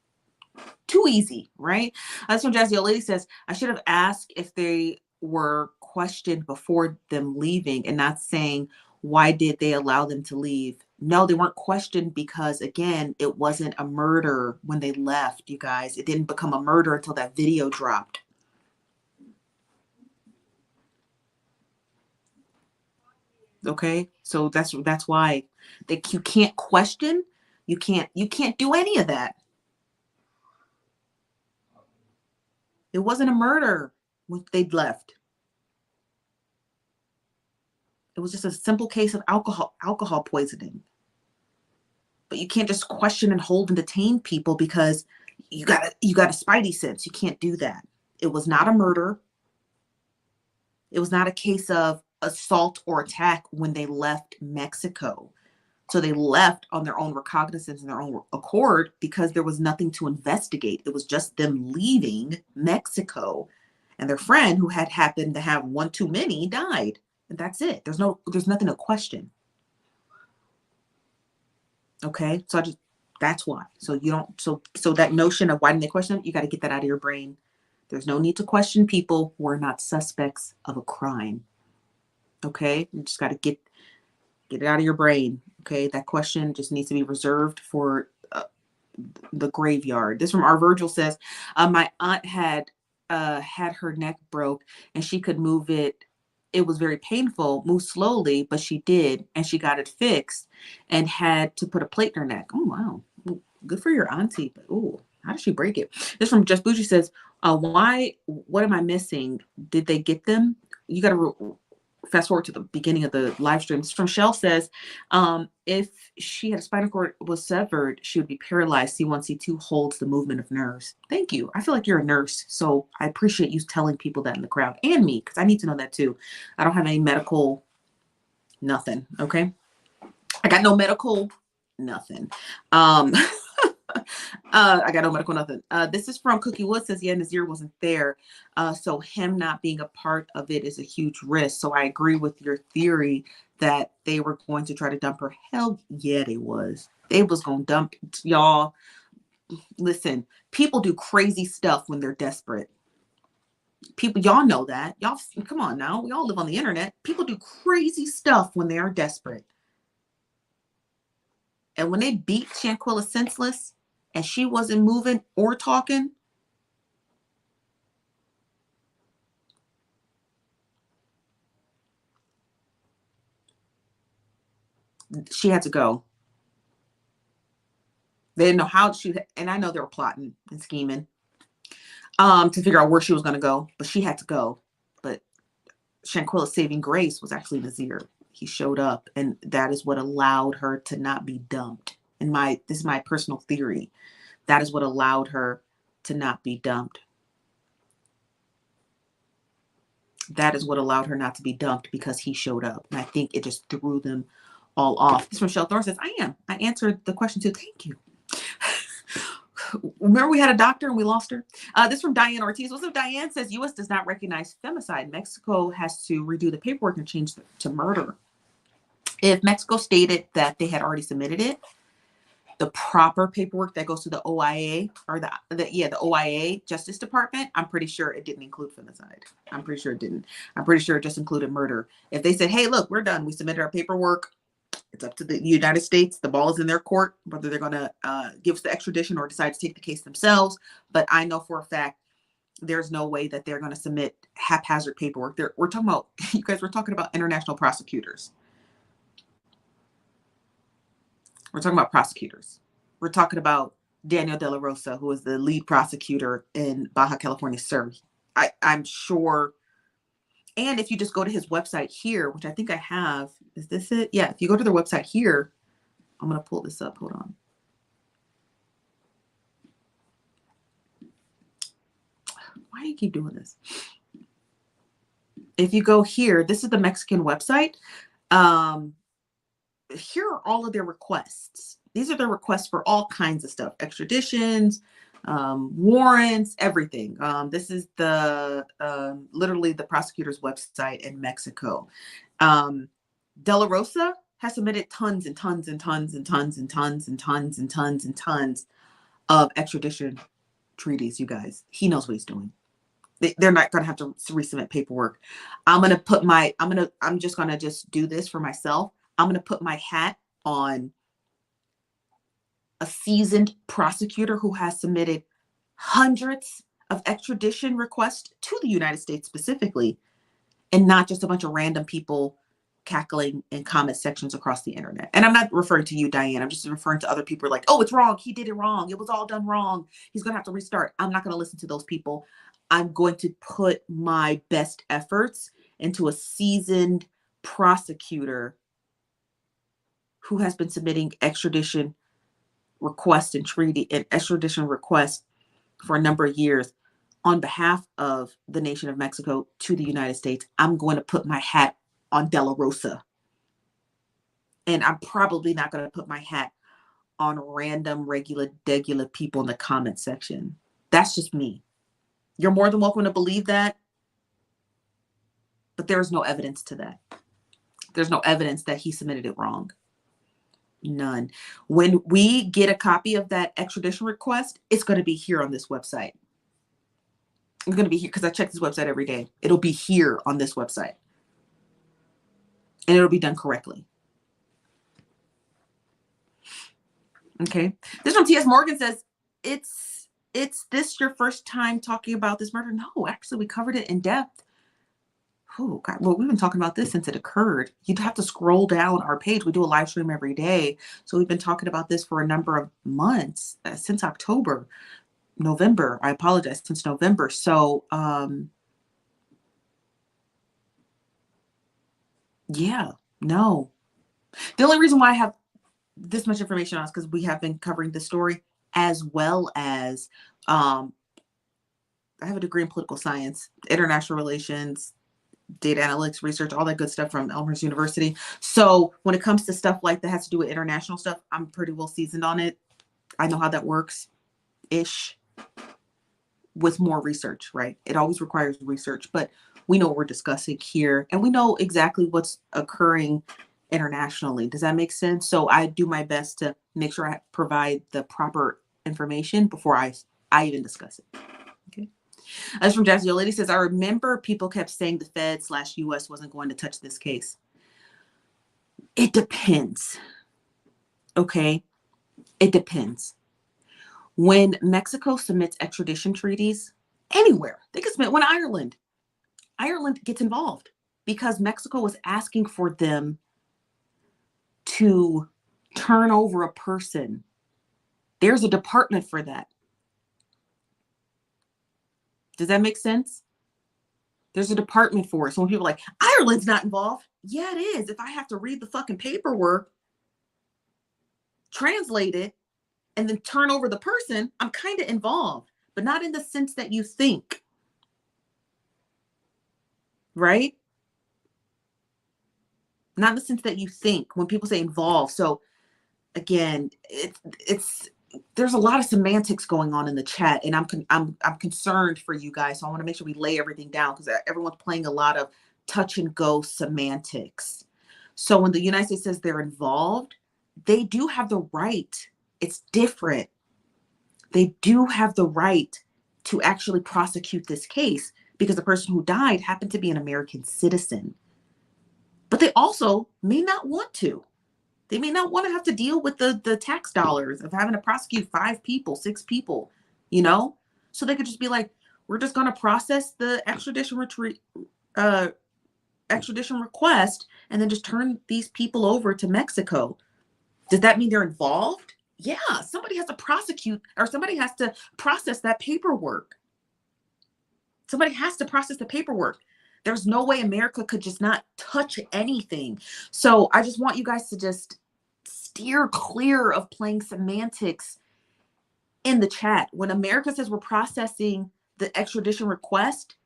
Too easy, right? That's when Jazzy Old Lady says, I should have asked if they were questioned before them leaving and not saying, why did they allow them to leave? No, they weren't questioned because, again, it wasn't a murder when they left, you guys. It didn't become a murder until that video dropped. Okay, so that's why you can't question, you can't do any of that. It wasn't a murder when they'd left. It was just a simple case of alcohol poisoning. But you can't just question and hold and detain people because you got a spidey sense. You can't do that. It was not a murder. It was not a case of assault or attack when they left Mexico. So they left on their own recognizance and their own accord because there was nothing to investigate. It was just them leaving Mexico, and their friend, who had happened to have one too many, died. And that's it. There's nothing to question. Okay. So that's why. So you don't, so that notion of why didn't they question them, you got to get that out of your brain. There's no need to question people who are not suspects of a crime. Okay. You just got to get it out of your brain. Okay. That question just needs to be reserved for the graveyard. This from our Virgil says, my aunt had her neck broke and she could move it. It was very painful, move slowly, but she did, and she got it fixed and had to put a plate in her neck. Oh, wow. Good for your auntie. But, ooh, how did she break it? This from Just Bougie says, what am I missing? Did they get them? You got to fast forward to the beginning of the live stream. This from Shell says, if she had a spinal cord was severed, she would be paralyzed. C1, C2 holds the movement of nerves. Thank you. I feel like you're a nurse, so I appreciate you telling people that in the crowd, and me, because I need to know that too. I don't have any medical, nothing. Okay. I got no medical, nothing. I got no medical nothing. This is from Cookie Wood says, yeah, Nazir wasn't there. So him not being a part of it is a huge risk. So I agree with your theory that they were going to try to dump her. Hell yeah, they was. They was going to dump y'all. Listen, people do crazy stuff when they're desperate. People, y'all know that. Y'all, come on now. We all live on the internet. People do crazy stuff when they are desperate. And when they beat Shanquella senseless and she wasn't moving or talking, she had to go. They didn't know how she, and I know they were plotting and scheming. to figure out where she was going to go, but she had to go. But Shanquella's saving grace was actually Nazir. He showed up, and that is what allowed her to not be dumped. And this is my personal theory. That is what allowed her to not be dumped. That is what allowed her not to be dumped, because he showed up. And I think it just threw them all off. This Michelle Thorne says, I am. I answered the question too. Thank you. Remember we had a doctor and we lost her? This from Diane Ortiz. What's up, Diane? Says U.S. does not recognize femicide. Mexico has to redo the paperwork and change to murder. If Mexico stated that they had already submitted it, the proper paperwork that goes to the OIA or the OIA Justice Department, I'm pretty sure it didn't include femicide. I'm pretty sure it didn't. I'm pretty sure it just included murder. If they said, hey, look, we're done. We submitted our paperwork. It's up to the United States. The ball is in their court, whether they're going to give us the extradition or decide to take the case themselves. But I know for a fact, there's no way that they're going to submit haphazard paperwork. We're talking about, you guys, we're talking about international prosecutors. We're talking about prosecutors. We're talking about Daniel De La Rosa, who is the lead prosecutor in Baja California Sur. I'm sure. And if you just go to his website here, which I think I have, is this it? Yeah, if you go to their website here, I'm going to pull this up. Hold on. Why do you keep doing this? If you go here, this is the Mexican website. Here are all of their requests. These are their requests for all kinds of stuff, extraditions, warrants, everything. This is the literally the prosecutor's website in Mexico. De La Rosa has submitted tons and tons and tons and tons and tons and tons and tons and tons of extradition treaties, you guys. He knows what he's doing. They're not going to have to resubmit paperwork. I'm just going to just do this for myself. I'm going to put my hat on a seasoned prosecutor who has submitted hundreds of extradition requests to the United States specifically, and not just a bunch of random people cackling in comment sections across the internet. And I'm not referring to you, Diane. I'm just referring to other people like, oh, it's wrong. He did it wrong. It was all done wrong. He's going to have to restart. I'm not going to listen to those people. I'm going to put my best efforts into a seasoned prosecutor who has been submitting extradition requests and extradition requests for a number of years on behalf of the nation of Mexico to the United States. I'm going to put my hat on De La Rosa. And I'm probably not going to put my hat on random, regular people in the comment section. That's just me. You're more than welcome to believe that, but there's no evidence to that. There's no evidence that he submitted it wrong. None. When we get a copy of that extradition request, it's going to be here on this website. It's going to be here because I check this website every day. It'll be here on this website. And it'll be done correctly. Okay. This from T.S. Morgan says, it's this your first time talking about this murder? No, actually, we covered it in depth. Oh, God. Well, we've been talking about this since it occurred. You'd have to scroll down our page. We do a live stream every day. So we've been talking about this for a number of months, since November. I apologize, since November. So, yeah, no. The only reason why I have this much information on is because we have been covering this story, as well as I have a degree in political science, international relations, data analytics research, all that good stuff from Elmhurst University. So when it comes to stuff like that has to do with international stuff, I'm pretty well seasoned on it. I know how that works ish, with more research, right? It always requires research, but we know what we're discussing here, and we know exactly what's occurring internationally. Does that make sense? So I do my best to make sure I provide the proper information before I even discuss it. Okay. As from Jazzy Lady says, I remember people kept saying the Fed/US wasn't going to touch this case. It depends. Okay. It depends. When Mexico submits extradition treaties anywhere, they can submit when Ireland gets involved, because Mexico was asking for them to turn over a person. There's a department for that. Does that make sense? There's a department for it. So when people are like, Ireland's not involved. Yeah, it is. If I have to read the fucking paperwork, translate it, and then turn over the person, I'm kind of involved, but not in the sense that you think. Right? Not in the sense that you think when people say involved. So again, it's there's a lot of semantics going on in the chat, and I'm concerned for you guys. So I want to make sure we lay everything down because everyone's playing a lot of touch and go semantics. So when the United States says they're involved, they do have the right. It's different. They do have the right to actually prosecute this case because the person who died happened to be an American citizen. But they also may not want to. They may not want to have to deal with the tax dollars of having to prosecute 5 people, 6 people, you know? So they could just be like, we're just going to process the extradition request and then just turn these people over to Mexico. Does that mean they're involved? Yeah, somebody has to prosecute, or somebody has to process that paperwork. Somebody has to process the paperwork. There's no way America could just not touch anything. So I just want you guys to just steer clear of playing semantics in the chat. When America says we're processing the extradition request,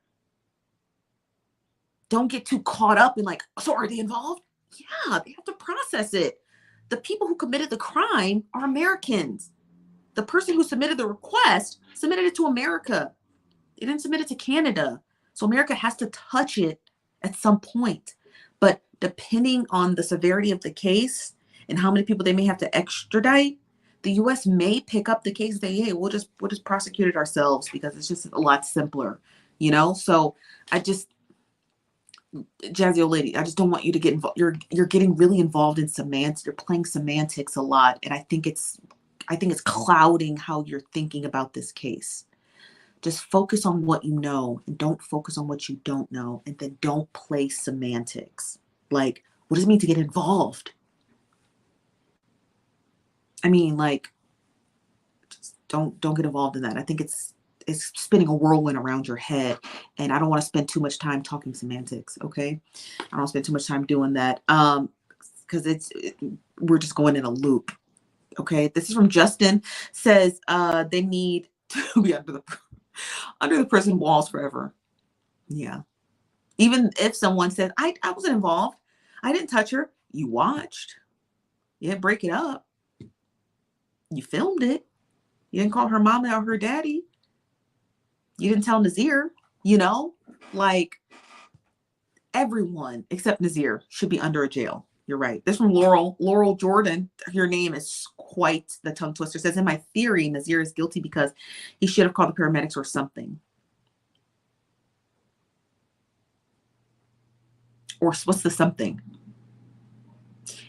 don't get too caught up in like, so are they involved? Yeah, they have to process it. The people who committed the crime are Americans. The person who submitted the request submitted it to America. They didn't submit it to Canada. So America has to touch it at some point. But depending on the severity of the case and how many people they may have to extradite, the US may pick up the case and say, hey, we'll just prosecute it ourselves because it's just a lot simpler, you know? So I just, Jazzy old lady, I just don't want you to get involved. You're getting really involved in semantics. You're playing semantics a lot. And I think it's clouding how you're thinking about this case. Just focus on what you know and don't focus on what you don't know. And then don't play semantics. Like, what does it mean to get involved? I mean, like, just don't get involved in that. I think it's spinning a whirlwind around your head, and I don't want to spend too much time talking semantics. Okay, I don't want to spend too much time doing that because we're just going in a loop. Okay, this is from Justin. Says they need to be under the prison walls forever. Yeah, even if someone says I wasn't involved, I didn't touch her. You watched. You didn't break it up. You filmed it. You didn't call her mama or her daddy. You didn't tell Nazir, you know, like everyone except Nazir should be under a jail. You're right. This from Laurel Jordan. Your name is quite the tongue twister. Says, in my theory, Nazir is guilty because he should have called the paramedics or something. Or what's the something?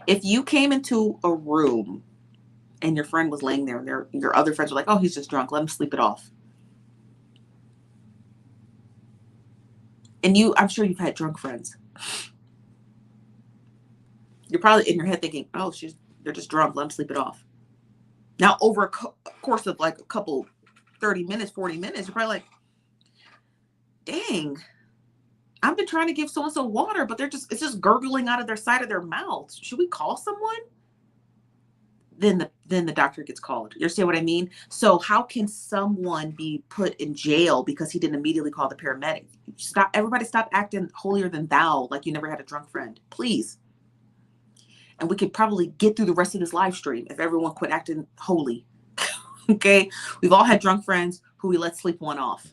If you came into a room and your friend was laying there and your other friends were like, oh, he's just drunk, let him sleep it off. And I'm sure you've had drunk friends. You're probably in your head thinking, oh, they're just drunk, let them sleep it off. Now, over a course of like a couple, 30 minutes, 40 minutes, you're probably like, dang, I've been trying to give so-and-so water, but it's just gurgling out of their side of their mouth. Should we call someone? Then the doctor gets called. You understand what I mean? So how can someone be put in jail because he didn't immediately call the paramedic? Everybody stop acting holier than thou, like you never had a drunk friend, please. And we could probably get through the rest of this live stream if everyone quit acting holy. Okay? We've all had drunk friends who we let sleep one off,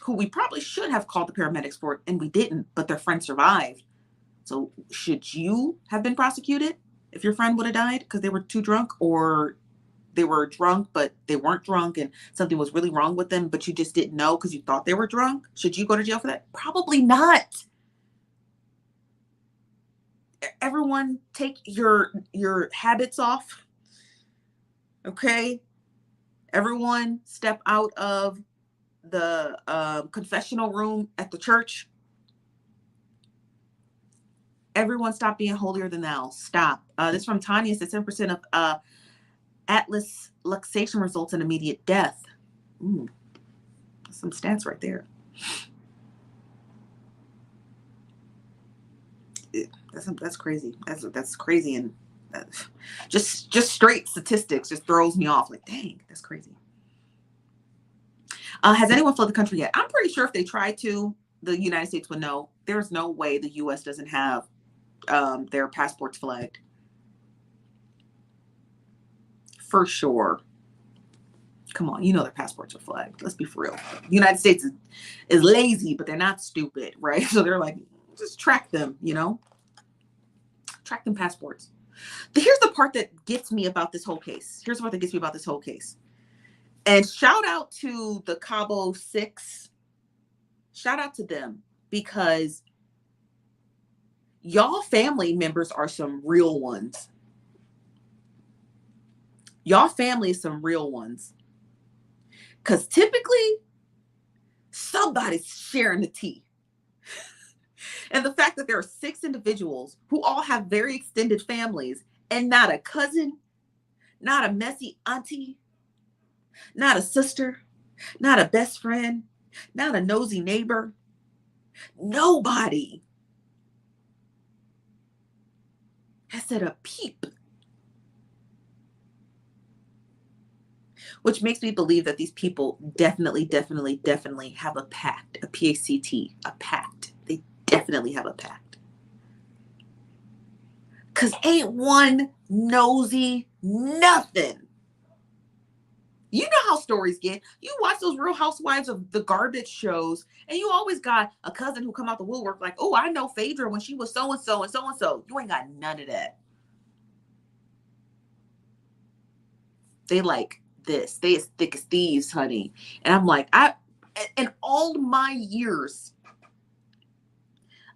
who we probably should have called the paramedics for, and we didn't, but their friend survived. So should you have been prosecuted if your friend would have died because they were too drunk, or they were drunk but they weren't drunk and something was really wrong with them, but you just didn't know because you thought they were drunk? Should you go to jail for that? Probably not. Everyone take your habits off. Okay? Everyone step out of the confessional room at the church. Everyone stop being holier than thou. Stop. This from Tanya. Says 10% of Atlas luxation results in immediate death. Ooh. Some stats right there. That's crazy. That's crazy, and just straight statistics just throws me off. Like, dang, that's crazy. Has anyone fled the country yet? I'm pretty sure if they tried to, the United States would know. There's no way the U.S. doesn't have their passports flagged. For sure. Come on, you know their passports are flagged. Let's be for real. The United States is lazy, but they're not stupid, right? So they're like, just track them, you know? Track them passports. Here's the part that gets me about this whole case. Here's the part that gets me about this whole case. And shout out to the Cabo Six. Shout out to them, because y'all family members are some real ones. Y'all family is some real ones. Because typically, somebody's sharing the tea. And the fact that there are 6 individuals who all have very extended families, and not a cousin, not a messy auntie, not a sister, not a best friend, not a nosy neighbor, nobody has said a peep. Which makes me believe that these people definitely have a pact, a PACT, a pact. They definitely have a pact. Because ain't one nosy nothing. You know how stories get. You watch those Real Housewives of the garbage shows, and you always got a cousin who come out the woodwork like, oh, I know Phaedra when she was so-and-so and so-and-so. You ain't got none of that. They like this. They as thick as thieves, honey. And I'm like, in all my years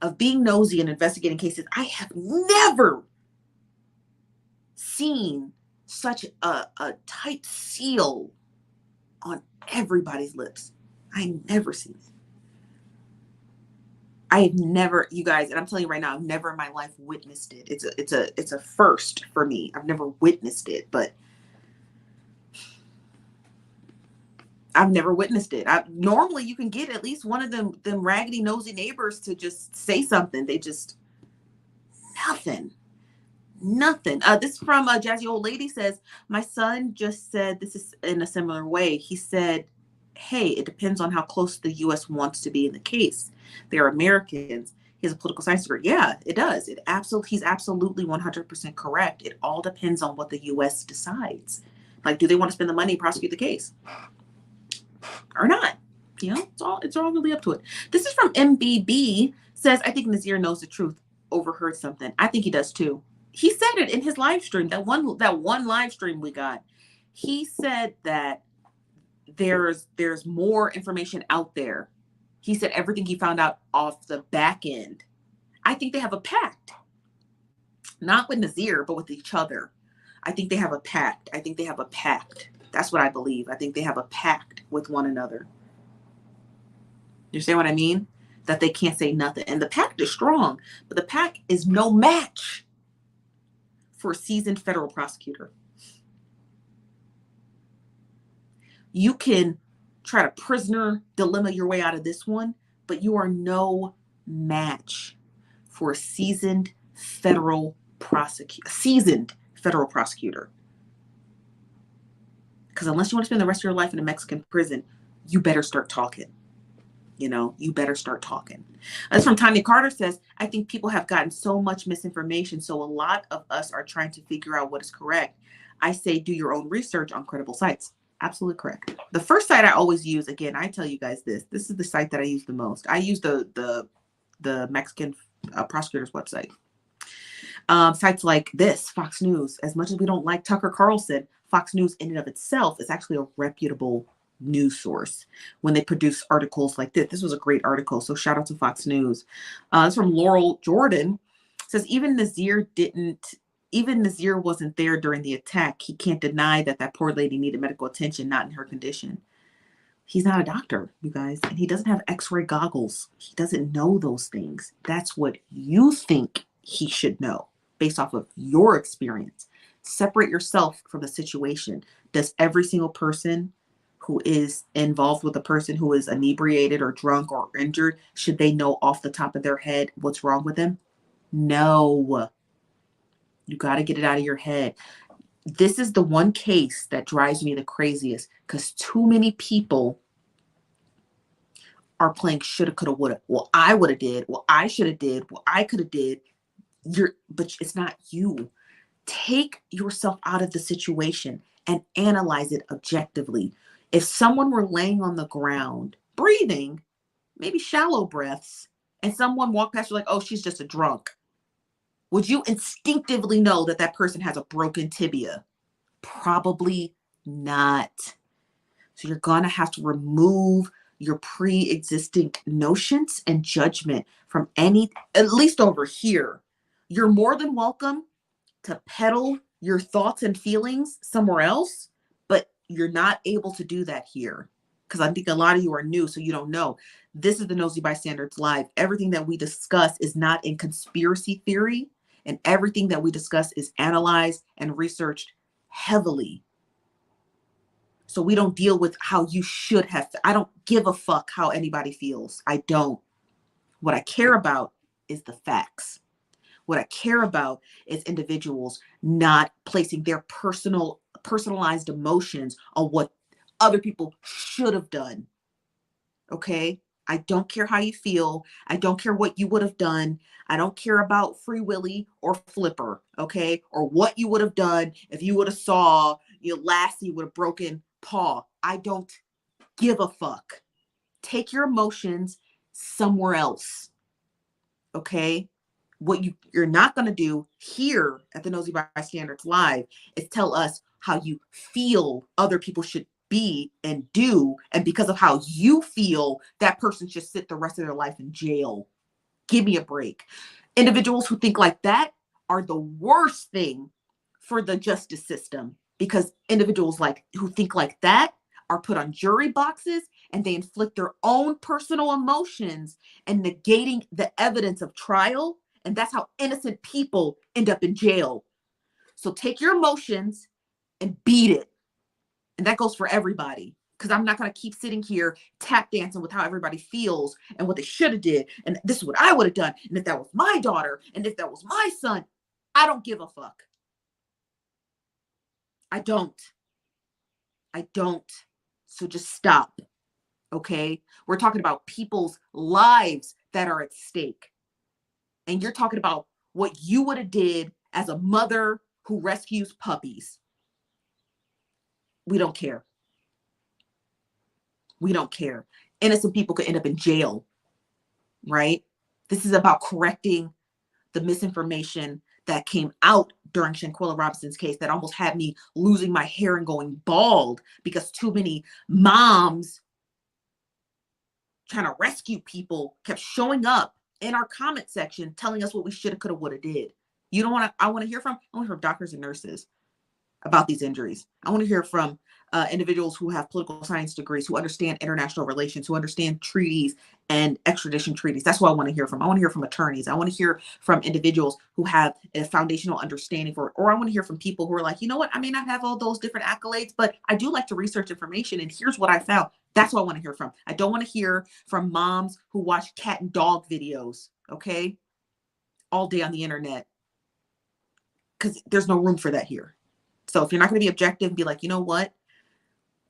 of being nosy and investigating cases, I have never seen such a tight seal on everybody's lips. I never seen it. I have never, you guys, and I'm telling you right now, I've never in my life witnessed it. It's a first for me. I've never witnessed it, but I've never witnessed it. Normally you can get at least one of them raggedy nosy neighbors to just say something. They just nothing. This is from a Jazzy Old Lady says, my son just said this is in a similar way. He said, hey, it depends on how close the U.S. wants to be in the case. They're Americans. He has a political science degree. Yeah, it does. He's absolutely 100% correct. It all depends on what the U.S. decides. Like, do they want to spend the money to prosecute the case or not? You know, it's all really up to it. This is from MBB. Says, I think Nazir knows the truth. Overheard something. I think he does too. He said it in his live stream. That one live stream we got. He said that there's more information out there. He said everything he found out off the back end. I think they have a pact. Not with Nazir, but with each other. I think they have a pact. That's what I believe. I think they have a pact with one another. You understand what I mean? That they can't say nothing. And the pact is strong, but the pact is no match for a seasoned federal prosecutor. You can try to prisoner dilemma your way out of this one, but you are no match for a seasoned federal prosecutor. Because unless you want to spend the rest of your life in a Mexican prison, you better start talking. You better start talking. That's from Tanya Carter says, I think people have gotten so much misinformation, so a lot of us are trying to figure out what is correct. I say do your own research on credible sites. Absolutely correct. The first site I always use, again, I tell you guys this is the site that I use the most. I use the Mexican prosecutor's website. Sites like this, Fox News. As much as we don't like Tucker Carlson, Fox News in and of itself is actually a reputable news source when they produce articles like this. This was a great article, so shout out to Fox News. It's from Laurel Jordan. It says even Nazir wasn't there during the attack. He can't deny that poor lady needed medical attention, not in her condition. He's not a doctor, you guys, and he doesn't have x-ray goggles. He doesn't know those things. That's what you think he should know based off of your experience. Separate yourself from the situation. Does every single person who is involved with a person who is inebriated or drunk or injured, should they know off the top of their head what's wrong with them? No. You got to get it out of your head. This is the one case that drives me the craziest because too many people are playing shoulda, coulda, woulda. Well, I would have did. Well, I should have did. Well, I could have did. But it's not you. Take yourself out of the situation and analyze it objectively. If someone were laying on the ground, breathing, maybe shallow breaths, and someone walked past you like, oh, she's just a drunk, would you instinctively know that that person has a broken tibia? Probably not. So you're going to have to remove your pre-existing notions and judgment from any, at least over here. You're more than welcome to peddle your thoughts and feelings somewhere else, but you're not able to do that here. Because I think a lot of you are new, so you don't know. This is the Nosy Bystanders Live. Everything that we discuss is not in conspiracy theory, and everything that we discuss is analyzed and researched heavily. So we don't deal with how you should have. I don't give a fuck how anybody feels. I don't. What I care about is the facts. What I care about is individuals not placing their personalized emotions on what other people should have done. Okay? I don't care how you feel. I don't care what you would have done. I don't care about Free Willy or Flipper, okay? Or what you would have done if you would have saw your Lassie with a broken paw. I don't give a fuck. Take your emotions somewhere else, okay? What you're not going to do here at the Nosy Bystanders Live is tell us how you feel other people should be and do, and because of how you feel, that person should sit the rest of their life in jail. Give me a break. Individuals who think like that are the worst thing for the justice system, because individuals who think like that are put on jury boxes and they inflict their own personal emotions and negating the evidence of trial. And that's how innocent people end up in jail. So take your emotions and beat it. And that goes for everybody, because I'm not going to keep sitting here tap dancing with how everybody feels and what they should have did. And this is what I would have done. And if that was my daughter, and if that was my son, I don't give a fuck. I don't. So just stop. Okay? We're talking about people's lives that are at stake. And you're talking about what you would have did as a mother who rescues puppies. We don't care. We don't care. Innocent people could end up in jail, right? This is about correcting the misinformation that came out during Shanquella Robinson's case that almost had me losing my hair and going bald, because too many moms trying to rescue people kept showing up in our comment section telling us what we shoulda, coulda, woulda did. You don't want to, I want to hear from doctors and nurses about these injuries. I want to hear from individuals who have political science degrees, who understand international relations, who understand treaties and extradition treaties. That's what I want to hear from. I want to hear from attorneys. I want to hear from individuals who have a foundational understanding for it. Or I want to hear from people who are like, you know what, I may not have all those different accolades, but I do like to research information, and here's what I found. That's what I want to hear from. I don't want to hear from moms who watch cat and dog videos, okay, all day on the internet, because there's no room for that here. So if you're not going to be objective and be like, you know what,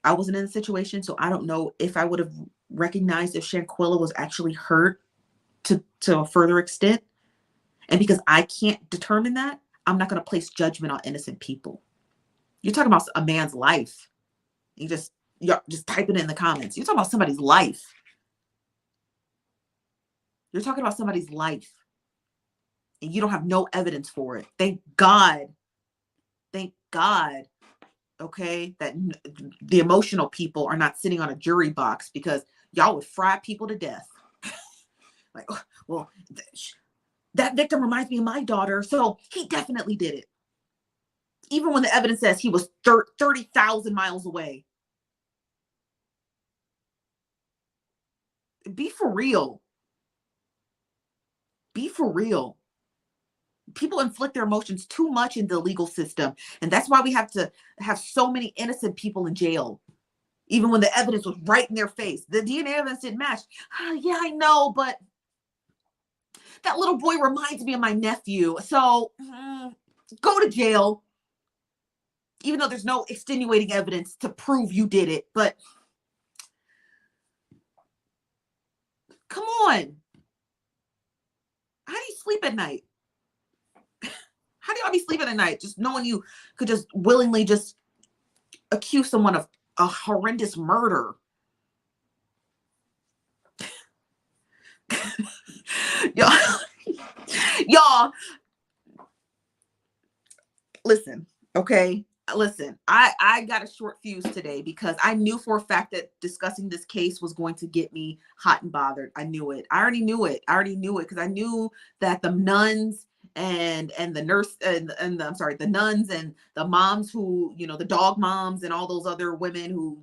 I wasn't in the situation, so I don't know if I would have recognized if Shanquella was actually hurt to a further extent. And because I can't determine that, I'm not going to place judgment on innocent people. You're talking about a man's life. You just type it in the comments. You're talking about somebody's life. You're talking about somebody's life. And you don't have no evidence for it. Thank God. Thank God. Okay, that the emotional people are not sitting on a jury box, because y'all would fry people to death. Like, oh, well, that victim reminds me of my daughter, so he definitely did it. Even when the evidence says he was 30,000 miles away. Be for real. Be for real. People inflict their emotions too much in the legal system. And that's why we have to have so many innocent people in jail. even when the evidence was right in their face. The DNA evidence didn't match. Yeah, I know, but that little boy reminds me of my nephew. So go to jail, even though there's no extenuating evidence to prove you did it. But come on. How do you sleep at night? How do y'all be sleeping at night? Just knowing you could just willingly just accuse someone of a horrendous murder. y'all, listen, okay? Listen, I got a short fuse today because I knew for a fact that discussing this case was going to get me hot and bothered. I knew it. I already knew it because I knew that the nuns and the nurse and the, I'm sorry, the nuns and the moms who, the dog moms and all those other women who,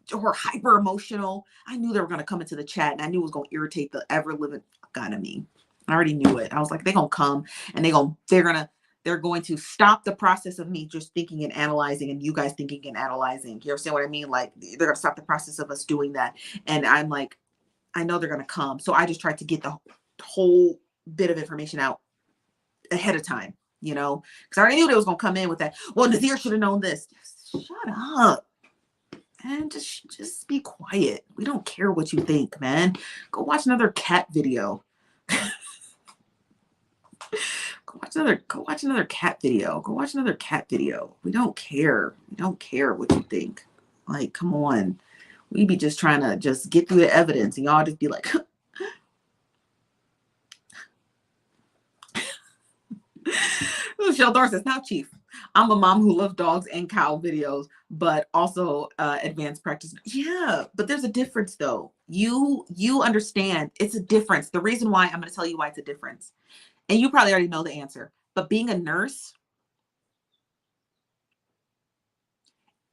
who are hyper emotional. I knew they were going to come into the chat, and I knew it was going to irritate the ever living fuck out of me. I already knew it. I was like, they're going to come and they're going to stop the process of me just thinking and analyzing and you guys thinking and analyzing. You understand what I mean? Like, they're going to stop the process of us doing that. And I'm like, I know they're going to come. So I just tried to get the whole bit of information out ahead of time, because I already knew they was going to come in with that. Well, Nazir should have known this. Shut up. And just be quiet. We don't care what you think, man. Go watch another cat video. Go watch another cat video. Go watch another cat video. We don't care. We don't care what you think. Like, come on. We be just trying to just get through the evidence, and y'all just be like, Sheldar says, now, Chief, I'm a mom who loves dogs and cow videos, but also advanced practice. Yeah, but there's a difference, though. You understand it's a difference. The reason why, I'm going to tell you why it's a difference. And you probably already know the answer. But being a nurse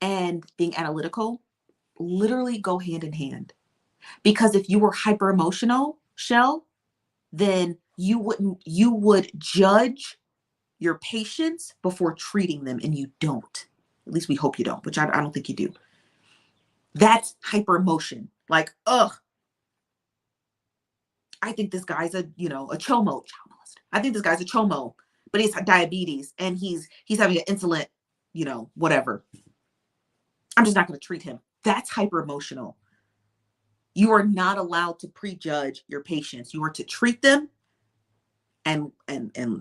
and being analytical literally go hand in hand. Because if you were hyper emotional, Shell, then you would judge your patients before treating them, and you don't. At least we hope you don't, which I don't think you do. That's hyper emotion. Like, I think this guy's a chomo. I think this guy's a chomo, but he's diabetes and he's having an insulin, whatever. I'm just not going to treat him. That's hyper emotional. You are not allowed to prejudge your patients. You are to treat them and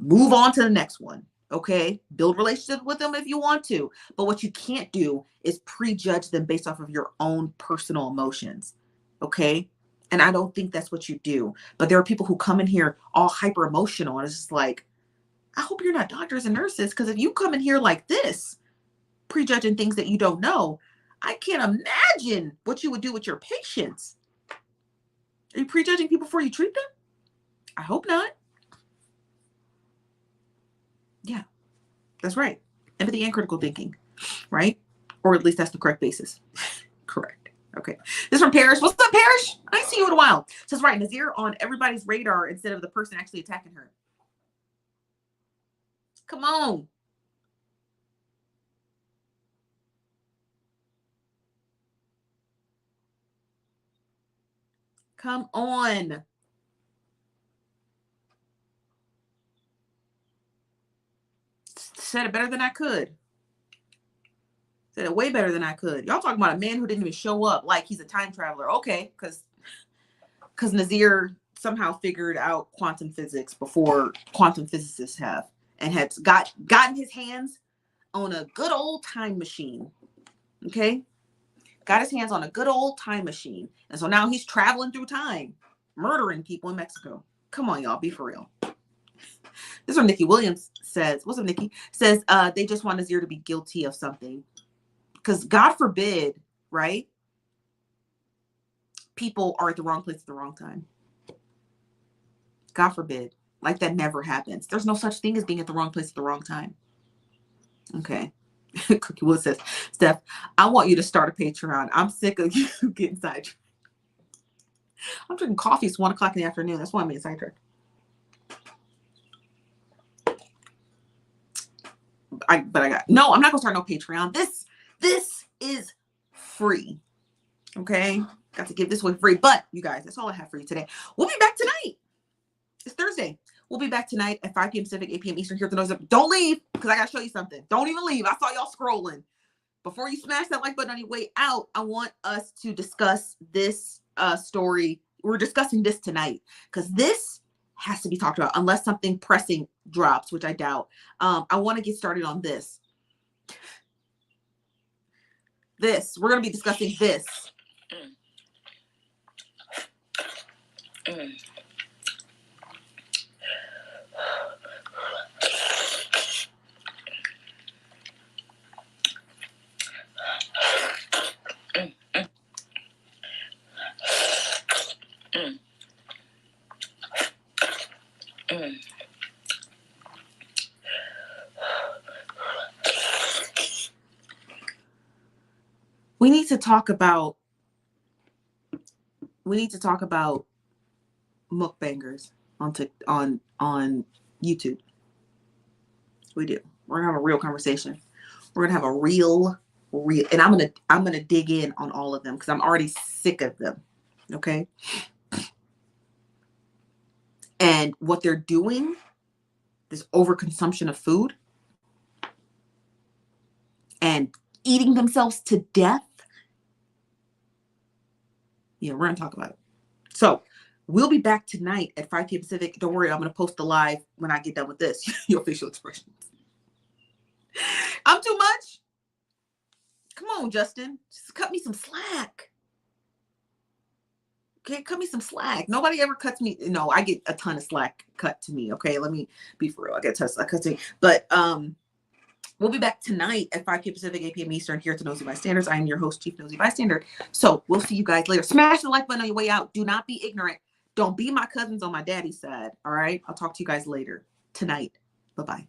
move on to the next one. Okay, build relationship with them if you want to, but what you can't do is prejudge them based off of your own personal emotions. Okay, and I don't think that's what you do. But there are people who come in here all hyper emotional, and it's just like, I hope you're not doctors and nurses, because if you come in here like this, prejudging things that you don't know, I can't imagine what you would do with your patients. Are you prejudging people before you treat them? I hope not. Yeah, that's right. Empathy and critical thinking, right? Or at least that's the correct basis. Correct. Okay. This from Parrish. What's up, Parrish? I ain't seen you in a while. Says, right, Nazir on everybody's radar instead of the person actually attacking her. Come on. Come on. Said it better than I could. Said it way better than I could. Y'all talking about a man who didn't even show up like he's a time traveler. Okay, because Nazir somehow figured out quantum physics before quantum physicists have, and had gotten his hands on a good old time machine. Okay, got his hands on a good old time machine, and so now he's traveling through time, murdering people in Mexico. Come on, y'all, be for real. This is where Nikki Williams says, what's up, Nikki? Says they just want Nazir to be guilty of something. Because God forbid, right? People are at the wrong place at the wrong time. God forbid. Like, that never happens. There's no such thing as being at the wrong place at the wrong time. Okay. Cookie Wood says, Steph, I want you to start a Patreon. I'm sick of you getting sidetracked. I'm drinking coffee. It's 1 o'clock in the afternoon. That's why I'm getting sidetracked. I'm not gonna start no Patreon. This is free. Okay? Got to give this away free. But you guys, that's all I have for you today. We'll be back tonight. It's Thursday. We'll be back tonight at 5 p.m. Pacific, 8 p.m. Eastern here at the Nose Up. Don't leave, because I got to show you something. Don't even leave. I saw y'all scrolling. Before you smash that like button on your way out, I want us to discuss this story. We're discussing this tonight because this has to be talked about unless something pressing drops, which I doubt. I want to get started on this. We're going to be discussing this. We need to talk about mukbangers on YouTube. We do. We're gonna have a real conversation. We're gonna have a real, and I'm gonna dig in on all of them because I'm already sick of them. Okay. And what they're doing, this overconsumption of food and eating themselves to death. Yeah, we're gonna talk about it. So we'll be back tonight at 5 p.m. Pacific. Don't worry, I'm gonna post the live when I get done with this. Your facial expressions. I'm too much. Come on, Justin. Just cut me some slack. Okay, cut me some slack. Nobody ever cuts me. No, I get a ton of slack cut to me. Okay, let me be for real. I get a ton of slack cut to me. But we'll be back tonight at 5 p.m. Pacific, 8 p.m. Eastern here at the Nosy Bystanders. I am your host, Chief Nosy Bystander. So we'll see you guys later. Smash the like button on your way out. Do not be ignorant. Don't be my cousins on my daddy's side. All right. I'll talk to you guys later tonight. Bye-bye.